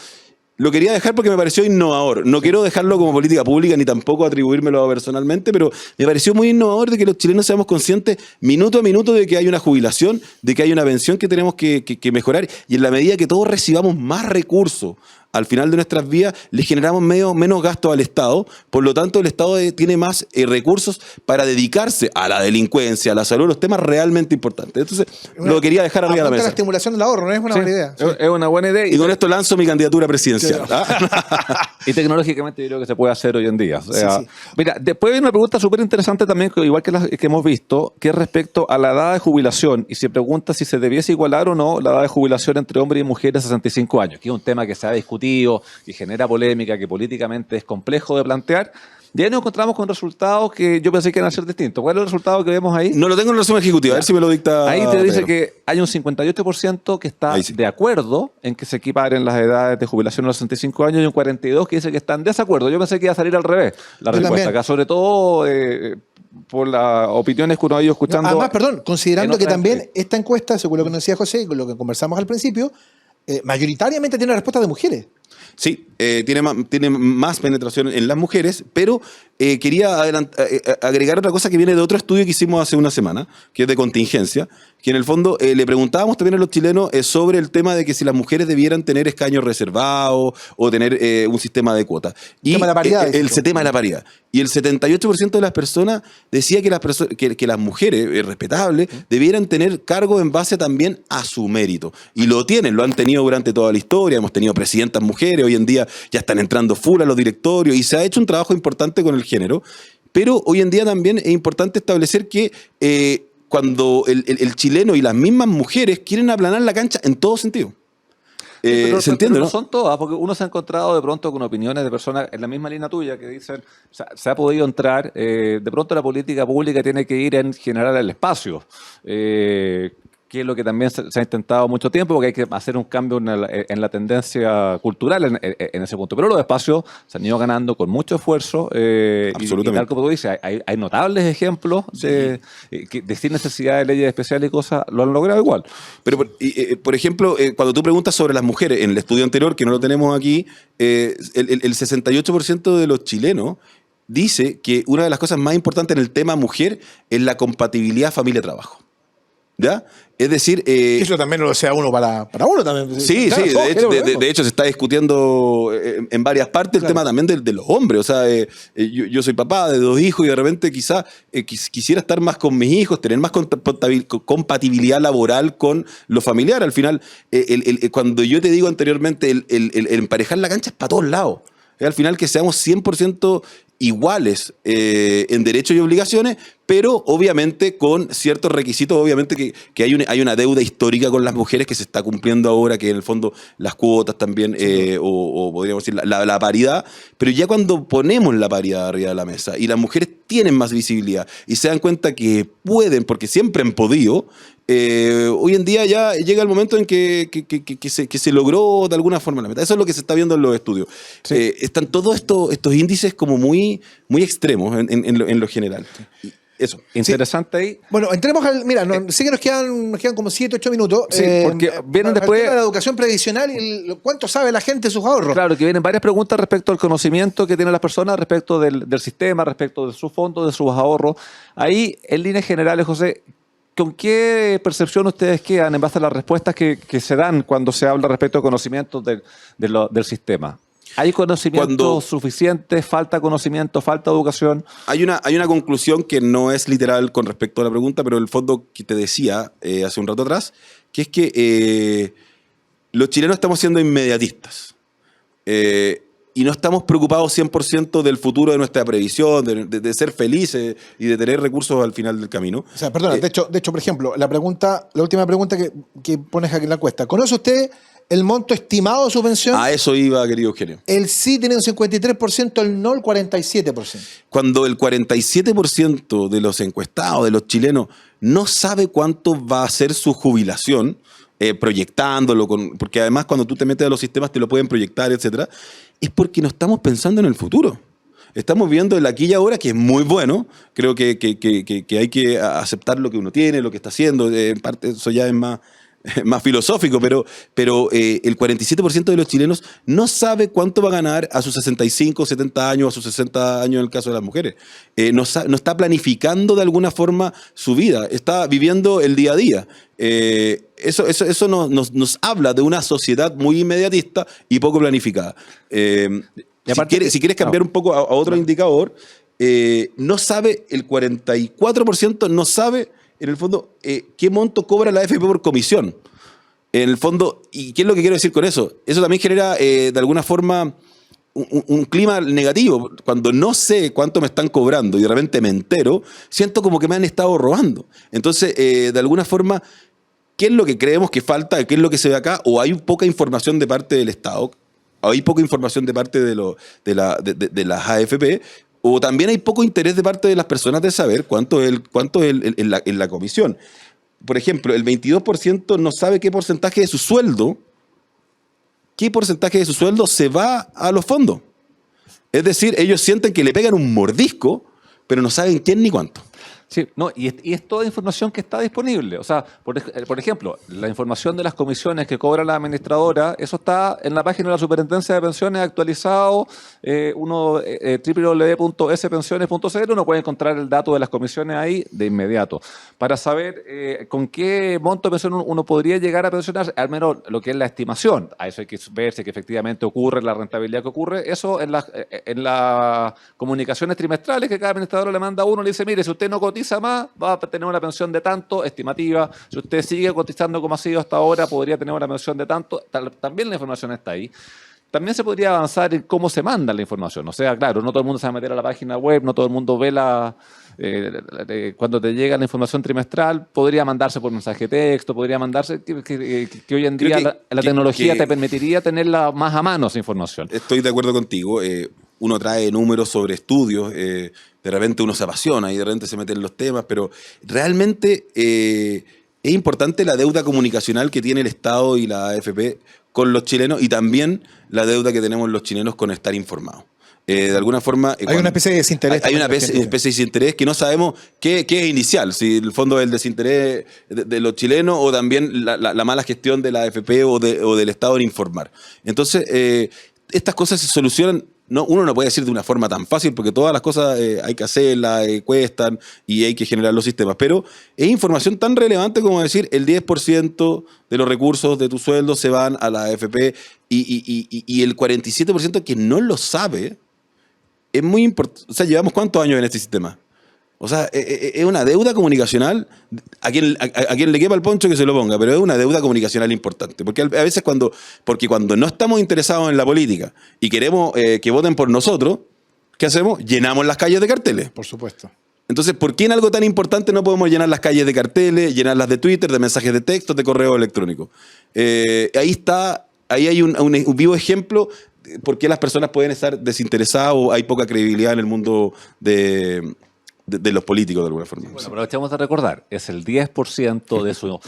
Lo quería dejar porque me pareció innovador. No quiero dejarlo como política pública ni tampoco atribuírmelo personalmente, pero me pareció muy innovador de que los chilenos seamos conscientes minuto a minuto de que hay una jubilación, de que hay una pensión que tenemos que mejorar, y en la medida que todos recibamos más recursos al final de nuestras vidas, le generamos menos gasto al Estado. Por lo tanto, el Estado tiene más recursos para dedicarse a la delincuencia, a la salud, los temas realmente importantes. Entonces, lo quería dejar arriba de la mesa. La estimulación del ahorro, no es una buena idea. Es una buena idea. Y con esto lanzo mi candidatura presidencial. Y tecnológicamente yo creo que se puede hacer hoy en día. O sea, Sí. Mira, después hay una pregunta súper interesante también, igual que las que hemos visto, que es respecto a la edad de jubilación. Y se pregunta si se debiese igualar o no la edad de jubilación entre hombres y mujeres a 65 años, que es un tema que se ha discutido y genera polémica, que políticamente es complejo de plantear. Y ahí nos encontramos con resultados que yo pensé que iban a ser distintos. ¿Cuál es el resultado que vemos ahí? No lo tengo en resumen ejecutivo, a ver si me lo dicta. Ahí te dice Pedro. que hay un 58% que está Ahí sí. de acuerdo en que se equiparen las edades de jubilación a los 65 años y un 42% que dice que están en desacuerdo. Yo pensé que iba a salir al revés la Yo respuesta, también. acá sobre todo por las opiniones que uno ha ido escuchando. Además, perdón, considerando en que otras también entrevistas. esta encuesta, según lo que nos decía José y con lo que conversamos al principio, mayoritariamente tiene respuestas de mujeres. Sí, tiene más penetración en las mujeres, pero quería agregar otra cosa que viene de otro estudio que hicimos hace una semana, que es de contingencia, que en el fondo le preguntábamos también a los chilenos sobre el tema de que si las mujeres debieran tener escaños reservados o tener un sistema de cuotas. El tema de la paridad, el dices tú. tema de la paridad. Y el 78% de las personas decía que las mujeres respetables debieran tener cargo en base también a su mérito. Y lo tienen, lo han tenido durante toda la historia. Hemos tenido presidentas mujeres, hoy en día ya están entrando full a los directorios y se ha hecho un trabajo importante con el género. Pero hoy en día también es importante establecer que cuando el chileno y las mismas mujeres quieren aplanar la cancha en todo sentido. Pero ¿Se entiende, no no? son todas, porque uno se ha encontrado de pronto con opiniones de personas en la misma línea tuya que dicen, o sea, se ha podido entrar, de pronto la política pública tiene que ir en generar el espacio, que es lo que también se ha intentado mucho tiempo, porque hay que hacer un cambio en la tendencia cultural en ese punto. Pero los espacios se han ido ganando con mucho esfuerzo, Absolutamente. y tal como tú dices, hay notables ejemplos de sin necesidad de leyes especiales y cosas, lo han logrado igual. Pero, por ejemplo, cuando tú preguntas sobre las mujeres, en el estudio anterior, que no lo tenemos aquí, el 68% de los chilenos dice que una de las cosas más importantes en el tema mujer es la compatibilidad familia-trabajo. ¿Ya? Es decir... Eso también lo sea uno para uno también. Sí, Claro, sí, todos de queremos lo mismo. hecho se está discutiendo en varias partes el Claro. tema también de los hombres. O sea, yo soy papá de 2 hijos y de repente quizá quisiera estar más con mis hijos, tener más compatibilidad laboral con lo familiar. Al final, cuando yo te digo anteriormente, el emparejar la cancha es para todos lados. Es al final que seamos 100% iguales en derechos y obligaciones, pero obviamente con ciertos requisitos, obviamente que hay una deuda histórica con las mujeres que se está cumpliendo ahora, que en el fondo las cuotas también, o podríamos decir la paridad, pero ya cuando ponemos la paridad arriba de la mesa y las mujeres tienen más visibilidad y se dan cuenta que pueden, porque siempre han podido, hoy en día ya llega el momento en que se logró de alguna forma la meta. Eso es lo que se está viendo en los estudios. Sí. Están todos estos índices como muy extremos en lo general. Eso. Interesante ahí. Bueno, entremos al. Mira, sí que nos quedan como 7, 8 minutos. Sí, porque vienen al después- tema de la educación previsional y cuánto sabe la gente de sus ahorros. Claro, que vienen varias preguntas respecto al conocimiento que tienen las personas respecto del sistema, respecto de sus fondos, de sus ahorros. Ahí, en líneas generales, José, ¿con qué percepción ustedes quedan en base a las respuestas que se dan cuando se habla respecto a conocimientos del sistema? ¿Hay conocimiento suficiente? ¿Falta conocimiento? ¿Falta educación? Hay una conclusión que no es literal con respecto a la pregunta, pero el fondo que te decía hace un rato atrás, que es que los chilenos estamos siendo inmediatistas. Y no estamos preocupados 100% del futuro de nuestra previsión, de ser felices y de tener recursos al final del camino. O sea, perdona, de hecho, por ejemplo, la última pregunta que pones aquí en la encuesta. ¿Conoce usted el monto estimado de su pensión? A eso iba, querido Eugenio. El sí tiene un 53%, el no el 47%. Cuando el 47% de los encuestados, de los chilenos, no sabe cuánto va a ser su jubilación, proyectándolo, porque además cuando tú te metes a los sistemas te lo pueden proyectar, etcétera, es porque no estamos pensando en el futuro. Estamos viendo el aquí y ahora, que es muy bueno. Creo que hay que aceptar lo que uno tiene, lo que está haciendo. En parte eso ya es más más filosófico, pero el 47% de los chilenos no sabe cuánto va a ganar a sus 65, 70 años, a sus 60 años en el caso de las mujeres. No está planificando de alguna forma su vida, está viviendo el día a día. Eso nos habla de una sociedad muy inmediatista y poco planificada. Si quieres cambiar un poco a otro indicador, no sabe, el 44% no sabe, en el fondo, qué monto cobra la AFP por comisión. En el fondo, ¿y qué es lo que quiero decir con eso? Eso también genera, de alguna forma, un clima negativo. Cuando no sé cuánto me están cobrando y de repente me entero, siento como que me han estado robando. Entonces, de alguna forma, ¿qué es lo que creemos que falta? ¿Qué es lo que se ve acá? ¿O hay poca información de parte del Estado? ¿Hay poca información de parte de las AFP? ¿O también hay poco interés de parte de las personas de saber cuánto es en la comisión? Por ejemplo, el 22% no sabe qué porcentaje de su sueldo se va a los fondos. Es decir, ellos sienten que le pegan un mordisco, pero no saben quién ni cuánto. Sí, no, y es toda información que está disponible. O sea, por ejemplo, la información de las comisiones que cobra la administradora, eso está en la página de la Superintendencia de Pensiones actualizado, www.spensiones.cl, uno puede encontrar el dato de las comisiones ahí de inmediato. Para saber con qué monto de pensión uno podría llegar a pensionar, al menos lo que es la estimación. A eso hay que ver si que efectivamente ocurre, la rentabilidad que ocurre. Eso en las comunicaciones trimestrales que cada administrador le manda a uno, le dice, mire, si usted no cotiza más, va a tener una pensión de tanto, estimativa. Si usted sigue cotizando como ha sido hasta ahora, podría tener una pensión de tanto. También la información está ahí. También se podría avanzar en cómo se manda la información. O sea, claro, no todo el mundo se va a meter a la página web, no todo el mundo ve cuando te llega la información trimestral, podría mandarse por mensaje de texto, podría mandarse, que hoy en día la tecnología te permitiría tenerla más a mano esa información. Estoy de acuerdo contigo. Uno trae números sobre estudios, de repente uno se apasiona y de repente se mete en los temas, pero realmente es importante la deuda comunicacional que tiene el Estado y la AFP con los chilenos y también la deuda que tenemos los chilenos con estar informados. De alguna forma... Hay una especie de desinterés. Hay una especie de desinterés que no sabemos qué es inicial, si el fondo es el desinterés de los chilenos o también la mala gestión de la AFP o del Estado en informar. Entonces, estas cosas se solucionan. No, uno no puede decir de una forma tan fácil porque todas las cosas hay que hacerlas, cuestan y hay que generar los sistemas. Pero es información tan relevante como decir el 10% de los recursos de tu sueldo se van a la AFP y el 47% que no lo sabe es muy importante. O sea, ¿llevamos cuántos años en este sistema? O sea, es una deuda comunicacional, a quien le quepa el poncho que se lo ponga, pero es una deuda comunicacional importante. Porque a veces cuando no estamos interesados en la política y queremos que voten por nosotros, ¿qué hacemos? Llenamos las calles de carteles. Por supuesto. Entonces, ¿por qué en algo tan importante no podemos llenar las calles de carteles, llenarlas de Twitter, de mensajes de texto, de correo electrónico? Ahí hay un vivo ejemplo de por qué las personas pueden estar desinteresadas o hay poca credibilidad en el mundo de los políticos de alguna forma. Bueno, aprovechamos de recordar, es el 10% de su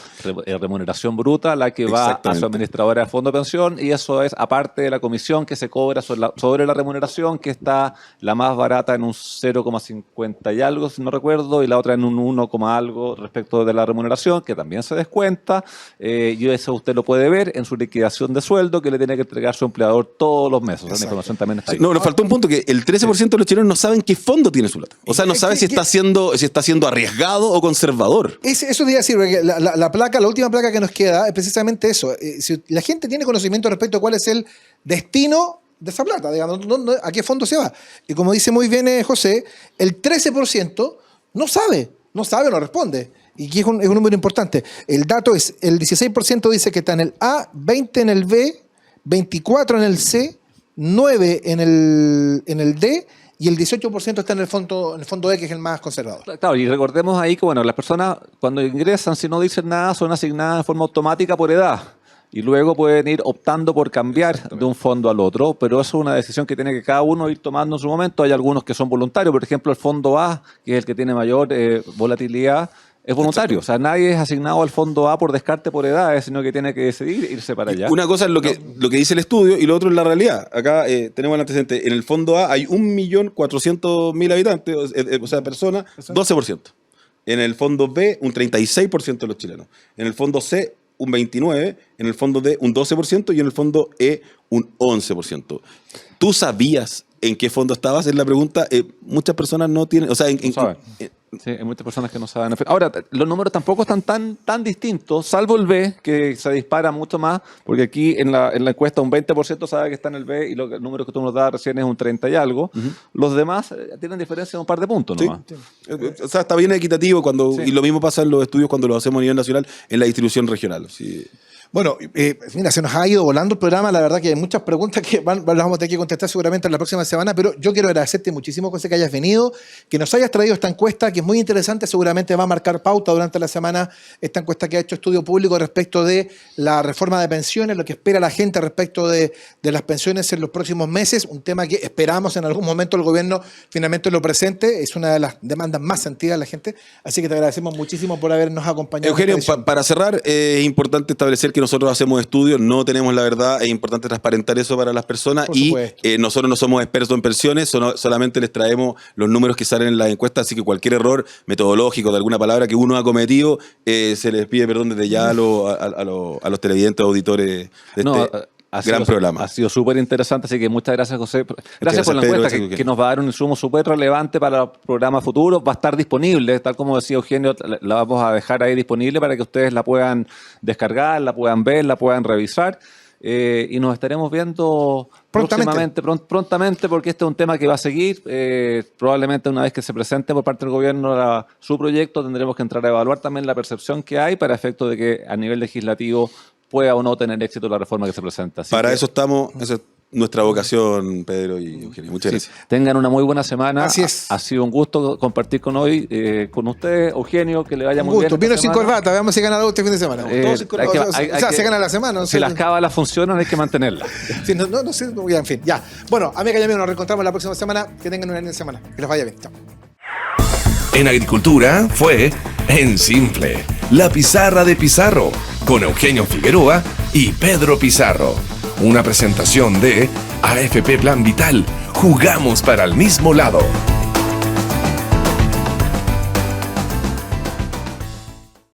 remuneración bruta la que va a su administradora de fondo de pensión y eso es aparte de la comisión que se cobra sobre la remuneración, que está la más barata en un 0,50 y algo, si no recuerdo, y la otra en un 1, algo respecto de la remuneración, que también se descuenta, y eso usted lo puede ver en su liquidación de sueldo que le tiene que entregar su empleador todos los meses. La información también está ahí. No, nos faltó un punto, que el 13% de los chilenos no saben qué fondo tiene su plata. O sea, no saben si está siendo arriesgado o conservador. Eso diría decir, porque la última placa que nos queda es precisamente eso. Si la gente tiene conocimiento respecto a cuál es el destino de esa plata, digamos, a qué fondo se va. Y como dice muy bien José, el 13% no sabe o no responde. Y aquí es un número importante. El dato es, el 16% dice que está en el A, 20 en el B, 24 en el C, 9 en el D, y el 18% está en el fondo E, que es el más conservador. Claro, y recordemos ahí que las personas cuando ingresan, si no dicen nada, son asignadas de forma automática por edad. Y luego pueden ir optando por cambiar de un fondo al otro, pero eso es una decisión que tiene que cada uno ir tomando en su momento. Hay algunos que son voluntarios, por ejemplo, el fondo A, que es el que tiene mayor volatilidad, es voluntario. O sea, nadie es asignado al fondo A por descarte por edades, sino que tiene que decidir irse para allá. Una cosa es lo que dice el estudio y lo otro es la realidad. Acá tenemos el antecedente. En el fondo A hay 1.400.000 habitantes, o sea, personas, 12%. En el fondo B, un 36% de los chilenos. En el fondo C, un 29%, en el fondo D un 12% y en el fondo E un 11%. ¿Tú sabías en qué fondo estabas? Es la pregunta. Muchas personas no tienen... O sea, No saben. Sí, hay muchas personas que no saben. Ahora, los números tampoco están tan distintos, salvo el B, que se dispara mucho más, porque aquí en la encuesta un 20% sabe que está en el B y el número que tú nos das recién es un 30 y algo. Los demás tienen diferencia de un par de puntos nomás. Sí. O sea, está bien equitativo y lo mismo pasa en los estudios cuando lo hacemos a nivel nacional en la distribución regional. Sí. Bueno, mira, se nos ha ido volando el programa. La verdad que hay muchas preguntas que las vamos a tener que contestar seguramente en la próxima semana, pero yo quiero agradecerte muchísimo, José, que hayas venido, que nos hayas traído esta encuesta, que es muy interesante, seguramente va a marcar pauta durante la semana, esta encuesta que ha hecho Estudio Público respecto de la reforma de pensiones, lo que espera la gente respecto de las pensiones en los próximos meses, un tema que esperamos en algún momento el gobierno finalmente lo presente, es una de las demandas más sentidas de la gente, así que te agradecemos muchísimo por habernos acompañado. Eugenio, para cerrar, es importante establecer que nosotros hacemos estudios, no tenemos la verdad, es importante transparentar eso para las personas y nosotros no somos expertos en pensiones, solamente les traemos los números que salen en las encuestas, así que cualquier error metodológico de alguna palabra que uno ha cometido, se les pide perdón desde ya a los televidentes, auditores de gran programa. Ha sido súper interesante, así que muchas gracias, José. Gracias por la encuesta, que nos va a dar un insumo súper relevante para los programas futuros. Va a estar disponible, tal como decía Eugenio, la vamos a dejar ahí disponible para que ustedes la puedan descargar, la puedan ver, la puedan revisar. Y nos estaremos viendo prontamente, porque este es un tema que va a seguir. Probablemente una vez que se presente por parte del gobierno su proyecto, tendremos que entrar a evaluar también la percepción que hay para efecto de que a nivel legislativo pueda o no tener éxito la reforma que se presenta. Para eso estamos, esa es nuestra vocación, Pedro y Eugenio. Muchas gracias. Tengan una muy buena semana. Así es. Ha sido un gusto compartir con ustedes, Eugenio, que le vaya muy bien. Vino sin corbata, veamos si gana algo este fin de semana. Se gana la semana. No si sé. las cábalas funcionan, hay que mantenerlas. Sí, no sé, en fin, ya. Bueno, amiga y amigos, nos reencontramos la próxima semana. Que tengan una linda semana. Que les vaya bien. Chao. En Agricultura fue En Simple, la pizarra de Pizarro, con Eugenio Figueroa y Pedro Pizarro. Una presentación de AFP Plan Vital. Jugamos para el mismo lado.